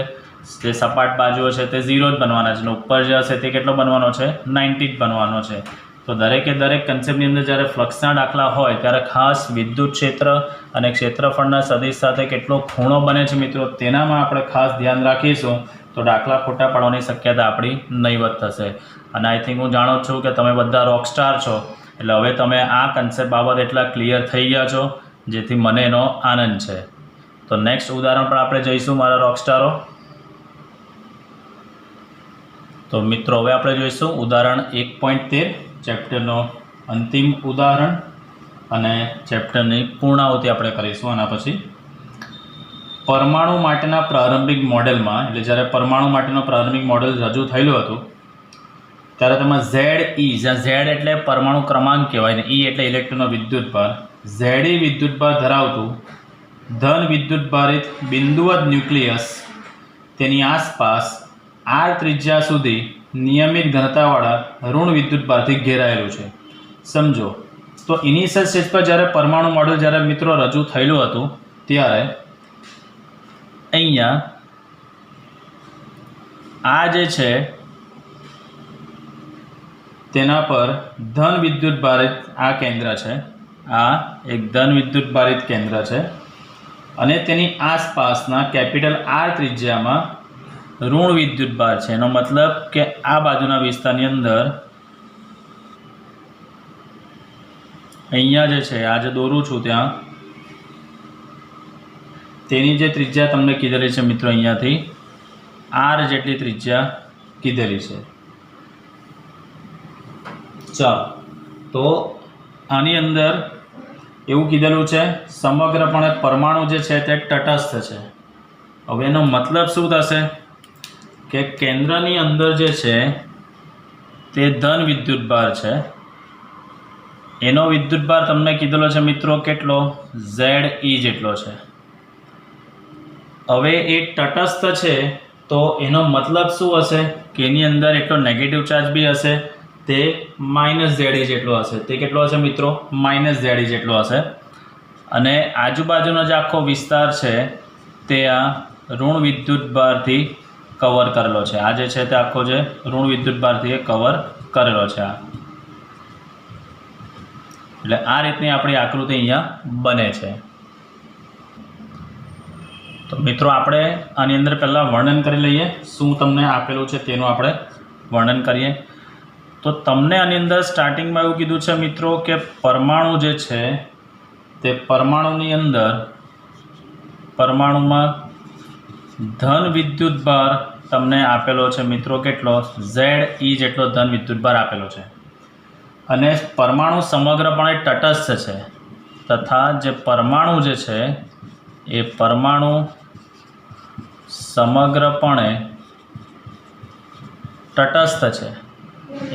જે સપાટ બાજુઓ છે તે 0 જ બનવાના છે અને ઉપર જે હશે તે કેટલો બનવાનો છે, 90 જ બનવાનો છે. તો દરેકે દરેક કન્સેપ્ટની અંદર જ્યારે ફ્લક્સના દાખલા હોય ત્યારે ખાસ વિદ્યુત ક્ષેત્ર અને ક્ષેત્રફળના સદિશ સાથે કેટલો ખૂણો બને છે મિત્રો, તેનામાં આપણે ખાસ ધ્યાન રાખીશું. તો દાખલા ખોટા પડવાની શક્યતા આપણી નહીવત થશે. અને આઈ થિંક હું જાણું છું કે તમે બધા રોકસ્ટાર છો, એટલે હવે તમે આ કન્સેપ્ટ બાબત એટલા ક્લિયર થઈ ગયા છો જેથી મને એનો આનંદ છે. તો નેક્સ્ટ ઉદાહરણ પર આપણે જઈશું મારા રોકસ્ટારો. તો મિત્રો હવે આપણે જોઈશું ઉદાહરણ 1.13, ચેપ્ટરનો અંતિમ ઉદાહરણ અને ચેપ્ટરની પૂર્ણાહુતિ આપણે કરીશું. આના પછી પરમાણુ માટેના પ્રારંભિક મોડેલમાં, એટલે જ્યારે પરમાણુ માટેનું પ્રારંભિક મોડેલ રજૂ થયેલું હતું ત્યારે તેમાં ZE, જ્યાં Z એટલે પરમાણુ ક્રમાંક કહેવાય ને E એટલે ઇલેક્ટ્રોનનો વિદ્યુતભાર, ZE વિદ્યુતભાર ધરાવતું ધન વિદ્યુતભારિત બિંદુવત ન્યુક્લિયસ તેની આસપાસ R ત્રિજ્યા સુધી નિયમિત ઘનતાવાળા ઋણ વિદ્યુતભારથી ઘેરાયેલું છે. સમજો તો ઇનિશિયલ સ્ટેજ પર જ્યારે પરમાણુ મોડેલ જ્યારે મિત્રો રજૂ થયેલું હતું ત્યારે અહીંયા આ જે છે તેના પર ધન વિદ્યુતભારિત આ કેન્દ્ર છે, આ એક ધન વિદ્યુતભારિત કેન્દ્ર છે અને તેની આસપાસના કેપિટલ R ત્રિજ્યામાં ઋણ વિદ્યુતભાર છે. એનો મતલબ કે આ બાજુના વિસ્તારની અંદર અહીંયા જે છે, આ જે દોરું છું ત્યાં તેની જે ત્રિજ્યા તમને કીધેલી છે મિત્રો, અહીંયાથી R જેટલી ત્રિજ્યા કીધેલી છે. ચાલો, તો આની અંદર એવું કીધેલું છે સમગ્રપણે પરમાણુ જે છે તે તટસ્થ છે. હવે એનો મતલબ શું થશે કે કેન્દ્રની અંદર જે છે તે ધન વિદ્યુતભાર છે, એનો વિદ્યુતભાર તમને કીધેલો છે મિત્રો કેટલો, ZE જેટલો છે. હવે એ તટસ્થ છે તો એનો મતલબ શું હશે કે એની અંદર એટલો નેગેટિવ ચાર્જ બી હશે, તે -ZE જેટલો હશે. તે કેટલો હશે મિત્રો, -ZE જેટલો હશે. અને આજુબાજુનો જે આખો વિસ્તાર છે તે આ ઋણ વિદ્યુતભારથી કવર કરેલો છે. આ જે છે તે આખો જે ઋણ વિદ્યુતભારથી કવર કરેલો છે. એટલે આ રીતની આપણી આકૃતિ અહીંયા બને છે. તો મિત્રો આપણે આની અંદર પહેલાં વર્ણન કરી લઈએ, શું તમને આપેલું છે તેનું આપણે વર્ણન કરીએ. તો તમને આની અંદર સ્ટાર્ટિંગમાં એવું કીધું છે મિત્રો કે પરમાણુ જે છે તે પરમાણુની અંદર પરમાણુમાં ધન વિદ્યુતભાર તમને આપેલો છે મિત્રો કેટલો, ZE જેટલો ધન વિદ્યુતભાર આપેલો છે. અને પરમાણુ સમગ્રપણે તટસ્થ છે તથા જે પરમાણુ જે છે એ પરમાણુ સમગ્રપણે તટસ્થ છે.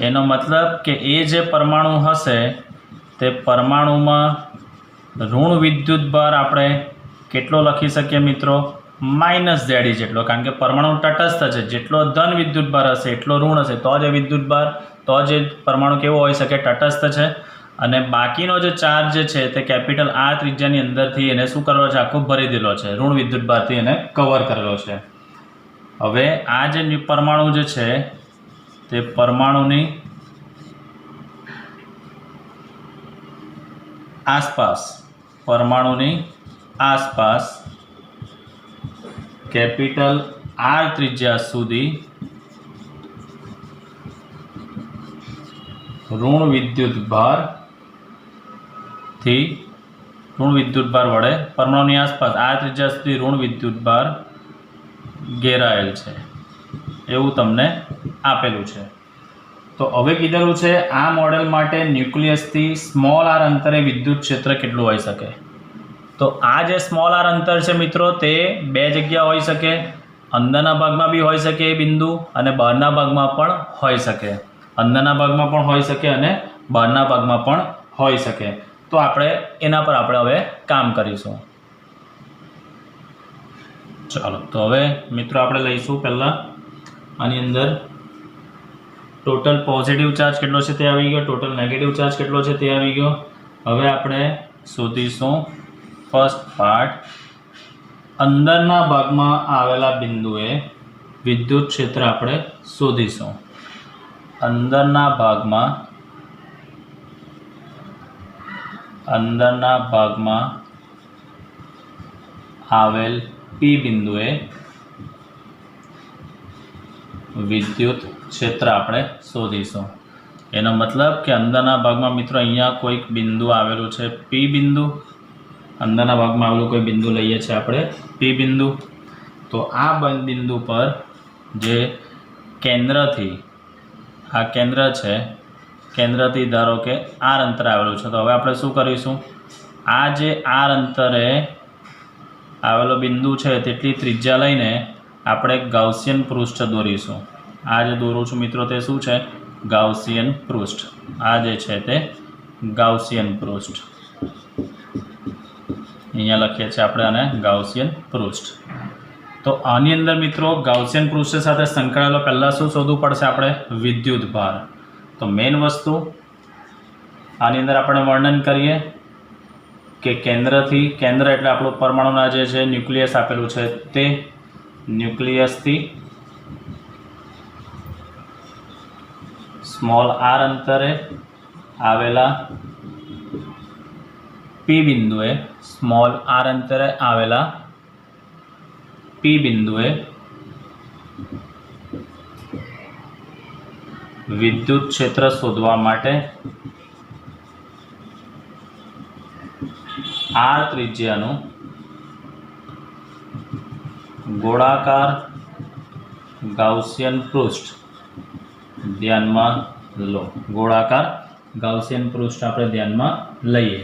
એનો મતલબ કે એ જે પરમાણુ હશે તે પરમાણુમાં ઋણ વિદ્યુતભાર આપણે કેટલો લખી શકીએ મિત્રો? -ZE જેટલો, કારણ કે પરમાણુ તટસ્થ છે, જેટલો ધન વિદ્યુતભાર હશે એટલો ઋણ હશે, તો જ એ વિદ્યુતભાર, તો જ એ પરમાણુ કેવો હોઈ શકે? તટસ્થ છે. અને બાકીનો જે ચાર્જ છે તે કેપિટલ R ત્રિજ્યાની અંદરથી એને શું કરેલો છે? આખો ભરી દીધેલો છે, ઋણ વિદ્યુતભારથી એને કવર કરેલો છે. હવે આ જે પરમાણુ જે છે તે પરમાણુની આસપાસ કેપિટલ R ત્રિજ્યા સુધી ઋણ વિદ્યુતભાર વડે પરમાણુની આસપાસ R ત્રિજ્યા સુધી ઋણ વિદ્યુતભાર ઘેરાયેલ છે, એવું તમને આપેલું છે. તો હવે કીધેલું છે આ મોડેલ માટે ન્યુક્લિયસથી સ્મોલ r અંતરે વિદ્યુત ક્ષેત્ર કેટલું હોઈ શકે? તો આ જે સ્મોલ r અંતર છે મિત્રો તે બે જગ્યા હોઈ શકે, અંદરના ભાગમાં બી હોઈ શકે એ બિંદુ અને બહારના ભાગમાં પણ હોઈ શકે. અંદરના ભાગમાં પણ હોઈ શકે અને બહારના ભાગમાં પણ હોઈ શકે. તો આપણે એના પર આપણે હવે કામ કરીશું. ચાલો, તો હવે મિત્રો આપણે લઈશું પહેલાં આની અંદર ટોટલ પોઝિટિવ ચાર્જ કેટલો છે તે આવી ગયો, ટોટલ નેગેટિવ ચાર્જ કેટલો છે તે આવી ગયો. હવે આપણે શોધીશું ફર્સ્ટ પાર્ટ, અંદરના ભાગમાં આવેલા બિંદુએ વિદ્યુત ક્ષેત્ર આપણે શોધીશું. અંદરના ભાગમાં આવેલ P બિંદુએ વિદ્યુત ક્ષેત્ર આપણે શોધીશું. એનો મતલબ કે અંદરના ભાગમાં મિત્રો અહીંયા કોઈક બિંદુ આવેલું છે P બિંદુ, અંદરના ભાગમાં આવેલું કોઈ બિંદુ લઈએ છીએ આપણે P બિંદુ. તો આ બિંદુ પર જે કેન્દ્રથી, આ કેન્દ્ર છે, કેન્દ્રથી ધારો કે R અંતરે આવેલું છે. તો હવે આપણે શું કરીશું? આ જે R અંતરે આવેલો બિંદુ છે તેટલી ત્રિજ્યા લઈને આપણે ગાઉસિયન પૃષ્ઠ દોરીશું. આ જે દોરું છું મિત્રો તે શું છે? ગાઉસિયન પૃષ્ઠ. આ જે છે તે ગાઉસિયન પૃષ્ઠ, અહીંયા લખીએ છીએ આપણે આને ગાઉસિયન પૃષ્ઠ. તો આની અંદર મિત્રો ગાઉસિયન પૃષ્ઠ સાથે સંકળાયેલો પહેલાં શું શોધવું પડશે આપણે? વિદ્યુતભાર. તો મેઇન વસ્તુ આની અંદર આપણે વર્ણન કરીએ કે કેન્દ્રથી, કેન્દ્ર એટલે આપણું પરમાણુના જે છે ન્યુક્લિયસ આપેલું છે તે, ન્યુક્લિયસથી સ્મોલ r અંતરે આવેલા P બિંદુએ, સ્મોલ r અંતરે આવેલા P બિંદુએ વિદ્યુત ક્ષેત્ર શોધવા માટે R ત્રિજ્યાનું ગોળાકાર ગાઉસિયન પૃષ્ઠ ધ્યાનમાં લો. ગોળાકાર ગાઉસિયન પૃષ્ઠ આપણે ધ્યાનમાં લઈએ.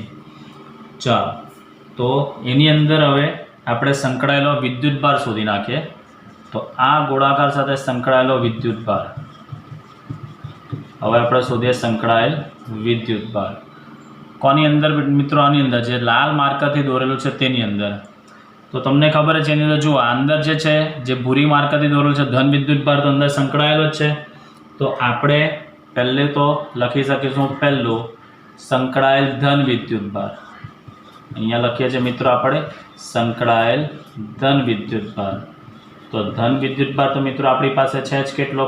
ચાલો, તો એની અંદર હવે આપણે સંકળાયેલો વિદ્યુતભાર શોધી નાખીએ. તો આ ગોળાકાર સાથે સંકળાયેલો વિદ્યુતભાર, હવે આપણે શોધીએ સંકળાયેલ વિદ્યુતભાર. કોની અંદર મિત્રો? આની અંદર જે લાલ માર્કરથી દોરેલું છે તેની અંદર. તો તમને ખબર છે એની અંદર જુઓ, અંદર જે છે જે ભૂરી માર્કરથી દોરેલું છે ધન વિદ્યુતભાર તો અંદર સંકળાયેલો જ છે. તો આપણે પહેલે તો લખી શકીશું પહેલું સંકળાયેલ ધન વિદ્યુતભાર. અહીંયા લખીએ છીએ મિત્રો આપણે સંકળાયેલ ધન વિદ્યુતભાર. તો ધન વિદ્યુતભાર તો મિત્રો આપણી પાસે છે જ કેટલો?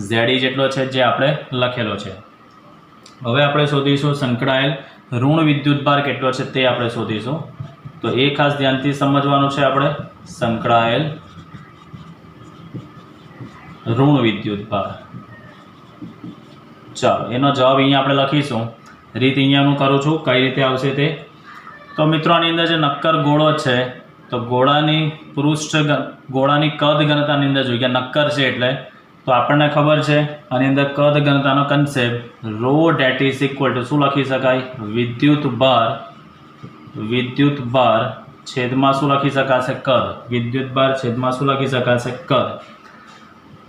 +ZE જેટલો છે જે આપણે લખેલો છે. હવે આપણે શોધીશું સંકળાયેલ ઋણ વિદ્યુતભાર કેટલો છે તે આપણે શોધીશું. તો એ ખાસ ધ્યાનથી સમજવાનું છે આપણે. સંકળાયેલ ઋણ વિદ્યુતભાર. ચાલો, એનો જવાબ અહીંયા આપણે લખીશું. રીત અહીંયાનું કરું છું, કઈ રીતે આવશે તે. તો મિત્રો આની અંદર જે નક્કર ગોળો છે તો ગોળાની ગોળાની કદ ઘનતાની અંદર જોઈએ કે નક્કર છે એટલે તો આપણને ખબર છે આની અંદર કદ ઘનતાનો કન્સેપ્ટ ρ = શું લખી શકાય? વિદ્યુતભાર છેદમાં શું લખી શકાશે? કદ. વિદ્યુતભાર છેદમાં શું લખી શકાશે? કદ.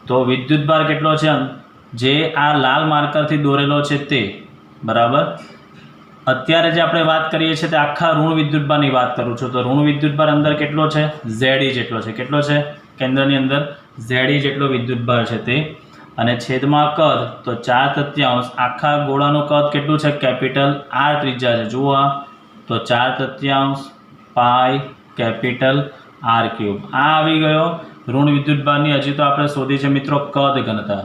તો વિદ્યુતભાર કેટલો છે? જે આ લાલ માર્કરથી દોરેલો છે તે, બરાબર. અત્યારે જે આપણે વાત કરીએ છીએ તે આખા ઋણ વિદ્યુતભારની વાત કરું છું. તો ઋણ વિદ્યુતભાર અંદર કેટલો છે? ઝેડ જેટલો છે. કેટલો છે? કેન્દ્રની અંદર ઝેડ જેટલો વિદ્યુતભાર છે તે. અને છેદમાં કદ તો 4/3 આખા ગોળાનું કદ કેટલું છે? કેપિટલ આર ત્રિજ્યા છે. જુઓ તો 4/3 પાઈ કેપિટલ આર ક્યુબ. આ આવી ગયો ઋણ વિદ્યુતભારની. હજી તો આપણે શોધી છે મિત્રો કદ ઘનતા.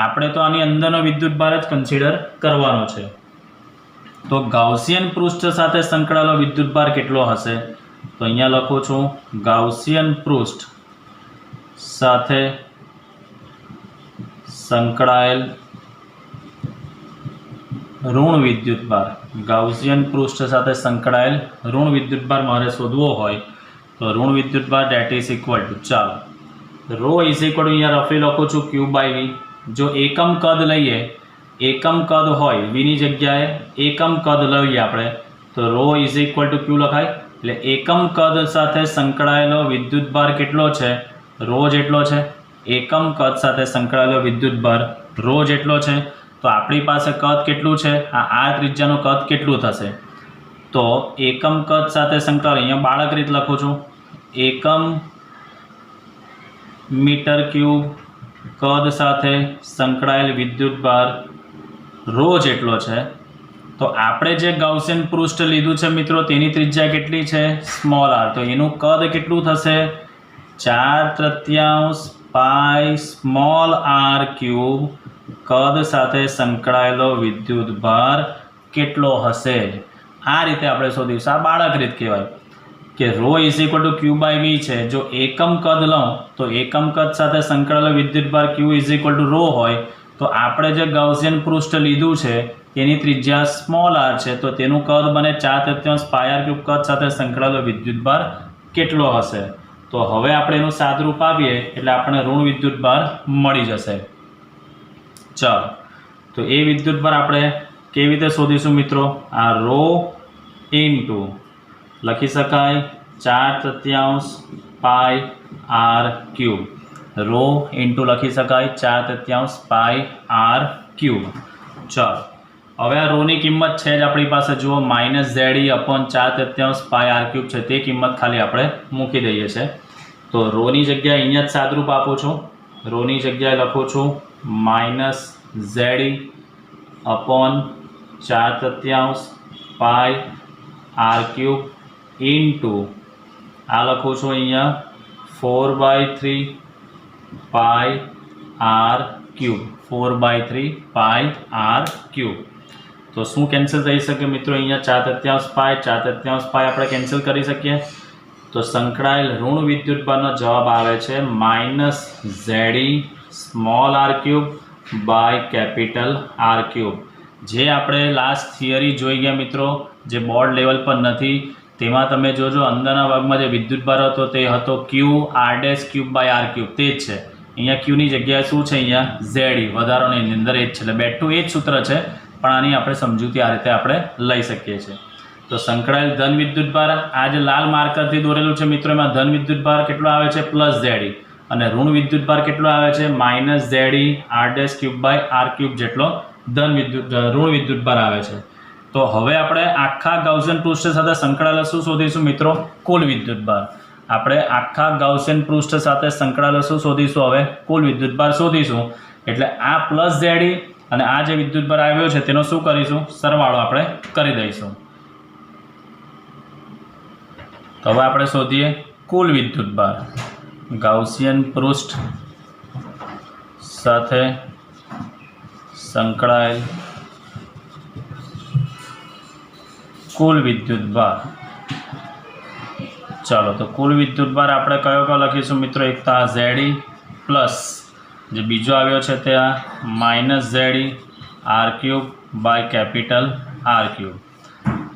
આપણે તો આની અંદરનો વિદ્યુતભાર જ કન્સિડર કરવાનો છે. તો ગાઉસિયન પૃષ્ઠ સાથે સંકળાયેલો વિદ્યુતભાર કેટલો હશે? તો અહીંયા લખું છું ગાઉસિયન પૃષ્ઠ સાથે સંકળાયેલ ઋણ વિદ્યુતભાર. ગાઉસિયન પૃષ્ઠ સાથે સંકળાયેલ ઋણ વિદ્યુતભાર મારે શોધવો હોય તો ઋણ વિદ્યુતભાર ડેટ ઇઝ ઇક્વલ ટુ, ચાલો રો ઇઝ ઇક્વલ ટુ અહીંયા રફલી લખું છું Q/V. જો એકમ કદ લઈએ, એકમ કદ હોય વીની જગ્યાએ એકમ કદ લઈએ આપણે, તો rho is equal to Q લખાય. એટલે એકમ કદ સાથે સંકળાયેલો વિદ્યુતભાર કેટલો છે? રો જેટલો છે. એકમ કદ સાથે સંકળાયેલો વિદ્યુતભાર રો જેટલો છે. તો આપણી પાસે કદ કેટલું છે? આ આર ત્રિજ્યાનું કદ કેટલું થશે? તો એકમ કદ સાથે સંકળાયેલ, અહીંયા બાળક રીત લખું છું, એકમ મીટર ક્યુબ કદ સાથે સંકળાયેલ વિદ્યુતભાર રો જેટલો છે. તો આપણે જે ગાઉસિયન પૃષ્ઠ લીધું છે મિત્રો તેની ત્રિજ્યા કેટલી છે? Small R. તો એનું કદ કેટલું થશે? 4/3 પાઈ સ્મોલ આર ક્યુબ કદ સાથે સંકળાયેલો વિદ્યુતભાર કેટલો હશે? આ રીતે આપણે શોધીશું. આ બાળક રીત કહેવાય કે row is equal two Q/V છે. જો એકમ કદ લઉં તો એકમ કદ સાથે સંકળાયેલો વિદ્યુતભાર Q is equal to rho હોય, તો આપણે જે ગાઉસિયન પૃષ્ઠ લીધું છે તેની ત્રિજ્યા સ્મોલ આર છે. તો તેનું કદ બને 4/3 પાઈ આર ક્યુબ કદ સાથે સંકળાયેલો વિદ્યુતભાર કેટલો હશે? તો હવે આપણે એનું સાદરૂપ આપીએ એટલે આપણને ઋણ વિદ્યુતભાર મળી જશે. ચાલો, તો એ વિદ્યુતભાર આપણે કેવી રીતે શોધીશું મિત્રો? આ રો ઇન્ટુ લખી શકાય 4/3 pi R cube. Row into લખી શકાય 4/3 પાઈ આર ક્યુબ. ચાલો, હવે આ રોની કિંમત છે જ આપણી પાસે. જુઓ -ZE/4/3 પાઈ આર ક્યુબ છે, તે કિંમત ખાલી આપણે મૂકી દઈએ છીએ. તો રોની જગ્યાએ અહીંયા જ સાદરૂપ આપું છું. રોની જગ્યાએ લખું છું -ZE/4/3 પાઈ આર ક્યુબ ઇન્ટુ આ લખું છું અહીંયા 4/3 pi R cube. 4/3 pi R cube. તો શું કેન્સલ થઈ શકે મિત્રો? અહીંયા 4/3 પાઈ 4/3 પાઈ આપણે કેન્સલ કરી શકીએ. તો સંકળાયેલ ઋણ વિદ્યુતભારનો જવાબ આવે છે -ZE small R cube by capital R cube. જે આપણે લાસ્ટ થિયરી જોઈ ગયા મિત્રો, જે બોર્ડ લેવલ પર નથી, તેમાં તમે જોજો અંદરના ભાગમાં જે વિદ્યુતભાર હતો તે હતો Q/R3/R3. તે જ છે. અહીંયા Qની જગ્યાએ શું છે? અહીંયા ZE વધારાની અંદર એ જ છે. એટલે બેઠું એ જ સૂત્ર છે, પણ આની આપણે સમજૂતી આ રીતે આપણે લઈ શકીએ છીએ. તો સંકળાયેલ ધન વિદ્યુતભાર આ જે લાલ માર્કરથી દોરેલું છે મિત્રો, એમાં ધન વિદ્યુતભાર કેટલો આવે છે? +ZE. અને ઋણ વિદ્યુતભાર કેટલો આવે છે? -ZE/R3/R3 જેટલો ઋણ વિદ્યુતભાર આવે છે. તો હવે આપણે આખા ગાઉસિયન પૃષ્ઠ સાથે સંકળાયેલા શું શોધીશું મિત્રો? કુલ વિદ્યુતભાર. આપણે આખા ગાઉસિયન પૃષ્ઠ સાથે સંકળાયેલો શું શોધીશું? હવે કુલ વિદ્યુતભાર શોધીશું. એટલે આ +ZE અને આ જે વિદ્યુતભાર આવ્યો છે તેનો શું કરીશું? સરવાળો આપણે કરી દઈશું. તો હવે આપણે શોધીએ કુલ વિદ્યુતભાર. ગાઉસિયન પૃષ્ઠ સાથે સંકળાયેલ કુલ વિદ્યુતભાર. ચાલો, તો કુલ વિદ્યુતભાર આપણે કયો કયો લખીશું મિત્રો? એક તો આ ZE પ્લસ જે બીજો આવ્યો છે તે આ -ZE/R3 બાય કેપિટલ R3.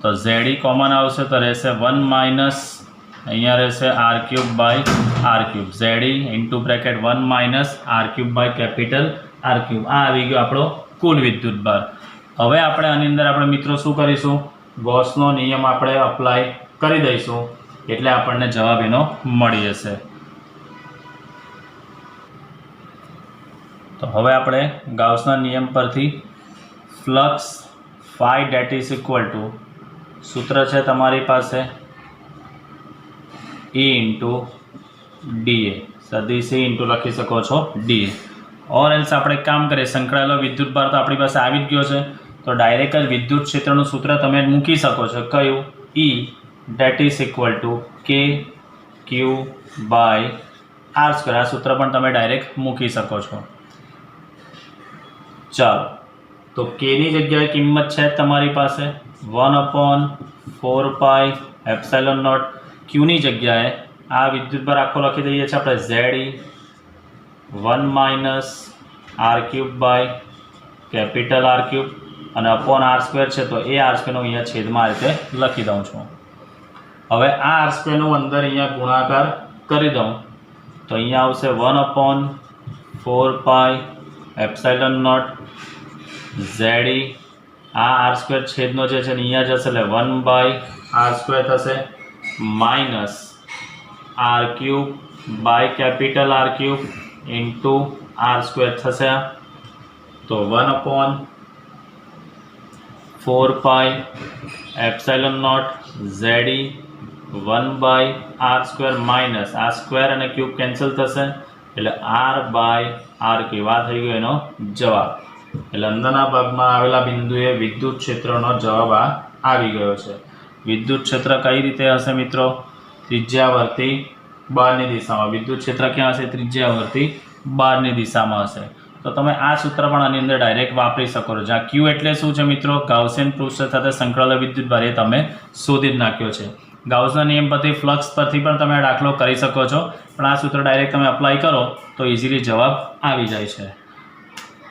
તો ZE કોમન આવશે તો રહેશે 1 માઇનસ અહીંયા રહેશે R3/R3. ZE into bracket 1 minus R3 by capital R3. આ આવી ગયો આપણો કુલ વિદ્યુતભાર. હવે આપણે આની અંદર આપણે મિત્રો શું કરીશું? ગોસનો નિયમ આપણે અપ્લાય કરી દઈશું એટલે આપણને જવાબ એનો મળી જશે. તો હવે આપણે ગાઉસના નિયમ પરથી flux phi that is equal to સૂત્ર છે તમારી પાસે E ઇન્ટુ ડીએ, સદિશ E ઇન્ટુ લખી શકો છો ડીએ. ઓર એલ્સ આપણે એક કામ કરીએ, સંકળાયેલો વિદ્યુત ભાર તો આપણી પાસે આવી જ ગયો છે, તો ડાયરેક્ટ જ વિદ્યુત ક્ષેત્રનું સૂત્ર તમે મૂકી શકો છો. કયું? E date is equal two કે ક્યુ બાય આર સ્ક્વેર. આ સૂત્ર પણ તમે ડાયરેક્ટ મૂકી શકો છો. ચાલો, તો કેની જગ્યાએ કિંમત છે તમારી પાસે 1/4 એપ્સિલોન નોટ. ક્યુની જગ્યાએ આ વિદ્યુત ભાર આખો લખી દઈએ છીએ આપણે ZE 1 minus R cube by capital R cube અને અપોન આર સ્ક્વેર છે, તો એ આર સ્ક્વેરનો અહીંયા છેદમાં આ રીતે લખી દઉં છું. હવે આ આર સ્ક્વેરનો અંદર અહીંયા ગુણાકાર કરી દઉં તો અહીંયા આવશે 1/4 એપ્સિલોન નોટ ZE. આ આર સ્ક્વેર છેદનો જે છે અહીંયા જશે એટલે 1/r સ્ક્વેર થશે minus R cube by capital R cube into R square થશે. તો 1/4 epsilon naught ZE 1/r square minus આ સ્ક્વેર અને ક્યુબ કેન્સલ થશે એટલે r/r ક્યુબ. આ થઈ ગયો એનો જવાબ. એટલે અંદરના ભાગમાં આવેલા બિંદુએ વિદ્યુત ક્ષેત્રનો જવાબ આ આવી ગયો છે. વિદ્યુત ક્ષેત્ર કઈ રીતે હશે મિત્રો? ત્રિજ્યાવર્તી બહારની દિશામાં. વિદ્યુત ક્ષેત્ર ક્યાં હશે? ત્રિજ્યાવર્તી બહારની દિશામાં હશે. તો તમે આ સૂત્ર પણ આની અંદર ડાયરેક્ટ વાપરી શકો છો. જ્યાં ક્યુ એટલે શું છે મિત્રો? ગાઉસિયન પૃષ્ઠ સાથે સંકળાયેલો વિદ્યુત ભાર એ તમે શોધી જ નાખ્યો છે. ગાઉસના નિયમ પરથી ફ્લક્સ પરથી પણ તમે આ દાખલો કરી શકો છો, પણ આ સૂત્ર ડાયરેક્ટ તમે અપ્લાય કરો તો ઇઝીલી જવાબ આવી જાય છે.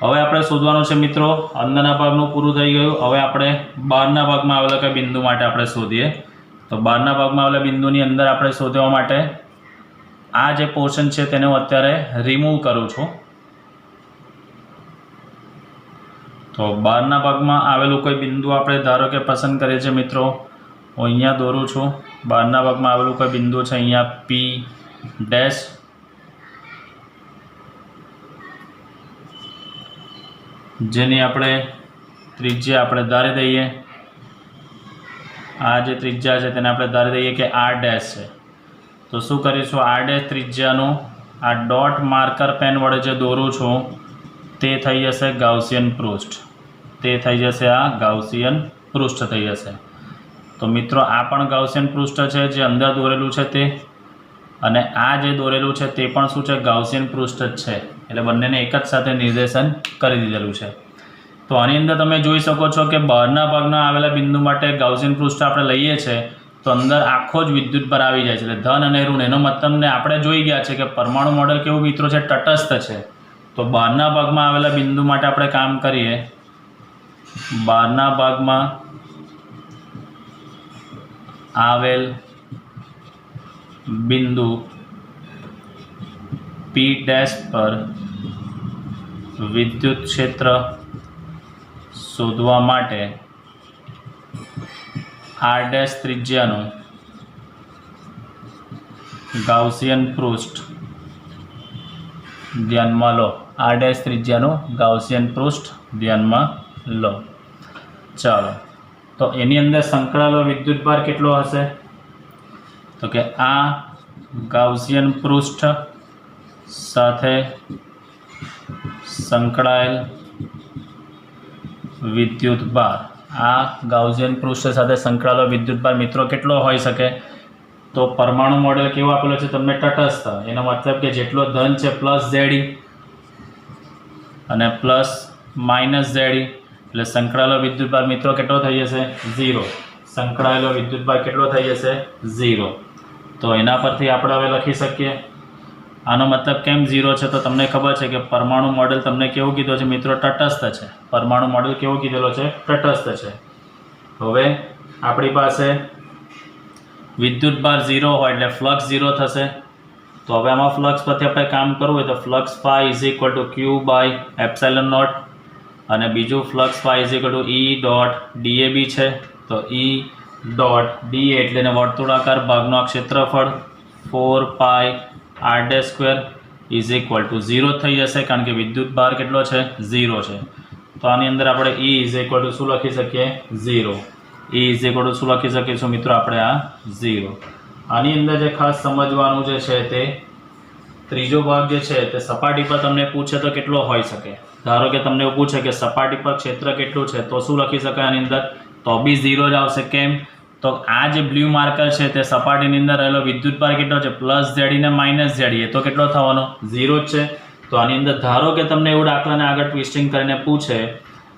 હવે આપણે શોધવાનું છે મિત્રો, અંદરના ભાગનું પૂરું થઈ ગયું. હવે આપણે બહારના ભાગમાં આવેલા કઈ બિંદુ માટે આપણે શોધીએ. તો બહારના ભાગમાં આવેલા બિંદુની અંદર આપણે શોધવા માટે આ જે પોર્શન છે તેને હું અત્યારે રિમૂવ કરું છું. તો બહારના ભાગમાં આવેલું કોઈ બિંદુ આપણે ધારો કે પસંદ કરીએ છીએ મિત્રો. હું અહીંયા દોરું છું. બહારના ભાગમાં આવેલું કોઈ બિંદુ છે અહીંયા P ડેશ. જેની આપણે ત્રિજ્યા આપણે ધારી દઈએ. આ જે ત્રિજ્યા છે તેને આપણે ધારી દઈએ કે R ડેશ છે. તો શું કરીશું? R ડેશ ત્રિજ્યાનું આ ડોટ માર્કર પેન વડે જે દોરું છું તે થઈ જશે ગાઉસિયન પૃષ્ઠ. તે થઈ જશે આ ગાઉસિયન પૃષ્ઠ થઈ જશે. તો મિત્રો આ પણ ગાઉસિયન પૃષ્ઠ છે જે અંદર દોરેલું છે તે, અને આ જે દોરેલું છે તે પણ શું છે? ગાઉસિયન પૃષ્ઠ જ છે. એટલે બંનેને એક જ સાથે નિર્દેશન કરી દીધેલું છે. તો આની અંદર તમે જોઈ શકો છો કે બહારના ભાગના આવેલા બિંદુ માટે ગાઉસિયન પૃષ્ઠ આપણે લઈએ છીએ તો અંદર આખો જ વિદ્યુત ભાર આવી જાય છે, એટલે ધન અને ઋણ. એનો મતલબને આપણે જોઈ ગયા છે કે પરમાણુ મોડેલ કેવું મિત્રો છે? તટસ્થ છે. તો બહારના ભાગમાં આવેલા બિંદુ માટે આપણે કામ કરીએ. બહારના ભાગમાં આવેલ બિંદુ P ડેશ પર વિદ્યુત ક્ષેત્ર શોધવા માટે R ડેશ ત્રિજ્યાનું ગાઉસિયન પૃષ્ઠ ધ્યાનમાં લો. R ડેશ ત્રિજ્યાનું ગાઉસિયન પૃષ્ઠ ધ્યાનમાં લો. ચાલો, તો એની અંદર સંકળાયેલો વિદ્યુત ભાર કેટલો હશે? તો કે આ ગાઉસિયન પૃષ્ઠ સાથે સંકળાયેલ વિદ્યુત ભાર. આ ગાઉસિયન પૃષ્ઠ સાથે સંકળાયેલો વિદ્યુત ભાર મિત્રો કેટલો હોઈ શકે? તો પરમાણુ મોડેલ કેવો આપેલો છે તમને? તટસ્થ. એનો મતલબ કે જેટલો ધન છે પ્લસ ZE અને પ્લસ માઇનસ ZE, એટલે સંકળાયેલો વિદ્યુત ભાર મિત્રો કેટલો થઈ જશે? 0. સંકળાયેલો વિદ્યુત ભાર કેટલો થઈ જશે? 0. તો એના પરથી આપણે હવે લખી શકીએ. આનો મતલબ કેમ 0 છે? તો તમને ખબર છે કે પરમાણુ મોડેલ તમને કેવું કીધું છે મિત્રો? તટસ્થ છે. પરમાણુ મોડેલ કેવો કીધેલો છે? તટસ્થ છે. હવે આપણી પાસે વિદ્યુત ભાર 0 હોય એટલે ફ્લક્સ 0 થશે. તો હવે આમાં ફ્લક્સ પરથી આપણે કામ કરવું હોય તો flux phi is equal to Q by epsilon naught, અને બીજું flux phi is equal to E dot DAB છે. તો E ડોટ DA એટલે એને વર્તુળાકાર ભાગનો આ ક્ષેત્રફળ 4 R dash square is equal two 0 થઈ જશે, કારણ કે વિદ્યુત ભાર કેટલો છે? 0 છે. તો આની અંદર આપણે E ઇઝ ઇક્વલ ટુ શું લખી શકીએ? 0. E ઇઝ ઇક્વલ ટુ શું લખી શકીશું મિત્રો આપણે? આ 0. આની અંદર જે ખાસ સમજવાનું જે છે તે ત્રીજો ભાગ જે છે તે સપાટી પર તમને પૂછે તો કેટલો હોઈ શકે. ધારો કે તમને એવું પૂછે કે સપાટી પર ક્ષેત્ર કેટલું છે તો શું લખી શકાય આની અંદર? તો બી 0 જ આવશે. કેમ? તો આ જે બ્લુ માર્કર છે તે સપાટીની અંદર રહેલો વિદ્યુતભાર કેટલો છે? પ્લસ ZE ને માઇનસ ZE. તો કેટલો થવાનો? 0 જ છે. તો આની અંદર ધારો કે તમને એવું દાખલાને આગળ ટ્વિસ્ટિંગ કરીને પૂછે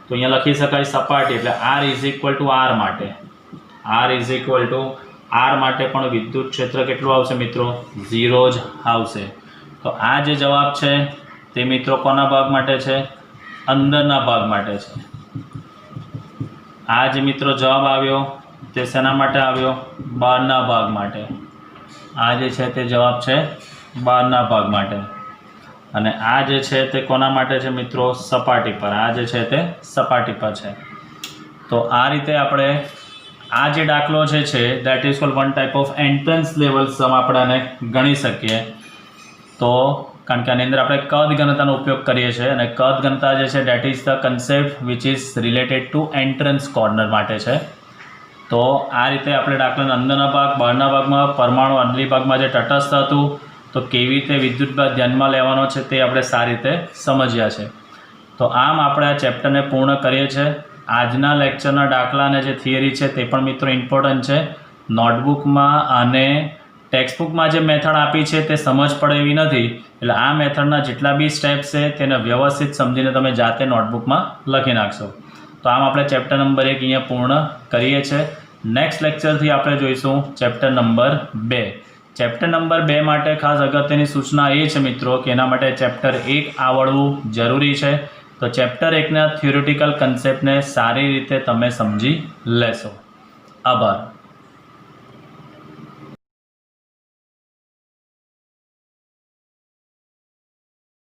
તો અહીંયા લખી શકાય સપાટી એટલે R is equal two R માટે. R is equal two R માટે પણ વિદ્યુત ક્ષેત્ર કેટલું આવશે મિત્રો? 0 જ આવશે. તો આ જે જવાબ છે તે મિત્રો કોના ભાગ માટે છે? અંદરના ભાગ માટે છે. આ જે મિત્રો જવાબ આવ્યો તે શેના માટે આવ્યો? બહારના ભાગ માટે. આ જે છે તે જવાબ છે બહારના ભાગ માટે. અને આ જે છે તે કોના માટે છે મિત્રો? સપાટી પર. આ જે છે તે સપાટી પર છે. તો આ રીતે આપણે આ જે દાખલો છે that is called one type of entrance level sum આપણે ગણી શકીએ. તો કારણ કે આની અંદર આપણે કદ ઘનતાનો ઉપયોગ કરીએ છીએ અને કદ ઘનતા જે છે that is the concept which is related to entrance corner માટે છે. તો આ રીતે આપણે દાખલાના અંદરના ભાગ બહારના ભાગમાં પરમાણુ અંદરની ભાગમાં જે તટસ્થ હતું તો કેવી રીતે વિદ્યુતભાર ધ્યાનમાં લેવાનો છે તે આપણે સારી રીતે સમજ્યા છે. તો આમ આપણે આ ચેપ્ટરને પૂર્ણ કરીએ છીએ. આજના લેક્ચરના દાખલા અને જે થિયરી છે તે પણ મિત્રો ઇમ્પોર્ટન્ટ છે. નોટબુકમાં અને ટેક્સ્ટબુકમાં જે મેથડ આપી છે તે સમજ પડે એવી નથી. એટલે આ મેથડના જેટલા બી સ્ટેપ્સ છે તેને વ્યવસ્થિત સમજીને તમે જાતે નોટબુકમાં લખી નાખશો. તો આમ આપણે ચેપ્ટર નંબર 1 અહીંયા પૂર્ણ કરીએ છીએ. નેક્સ્ટ લેક્ચરથી આપણે જોઈશું ચેપ્ટર નંબર 2. ચેપ્ટર નંબર 2 માટે ખાસ અગત્યની સૂચના એ છે મિત્રો કે એના માટે ચેપ્ટર 1 આવડવું જરૂરી છે. તો ચેપ્ટર 1ના થિયોરિટિકલ કન્સેપ્ટને સારી રીતે તમે સમજી લેશો. આભાર.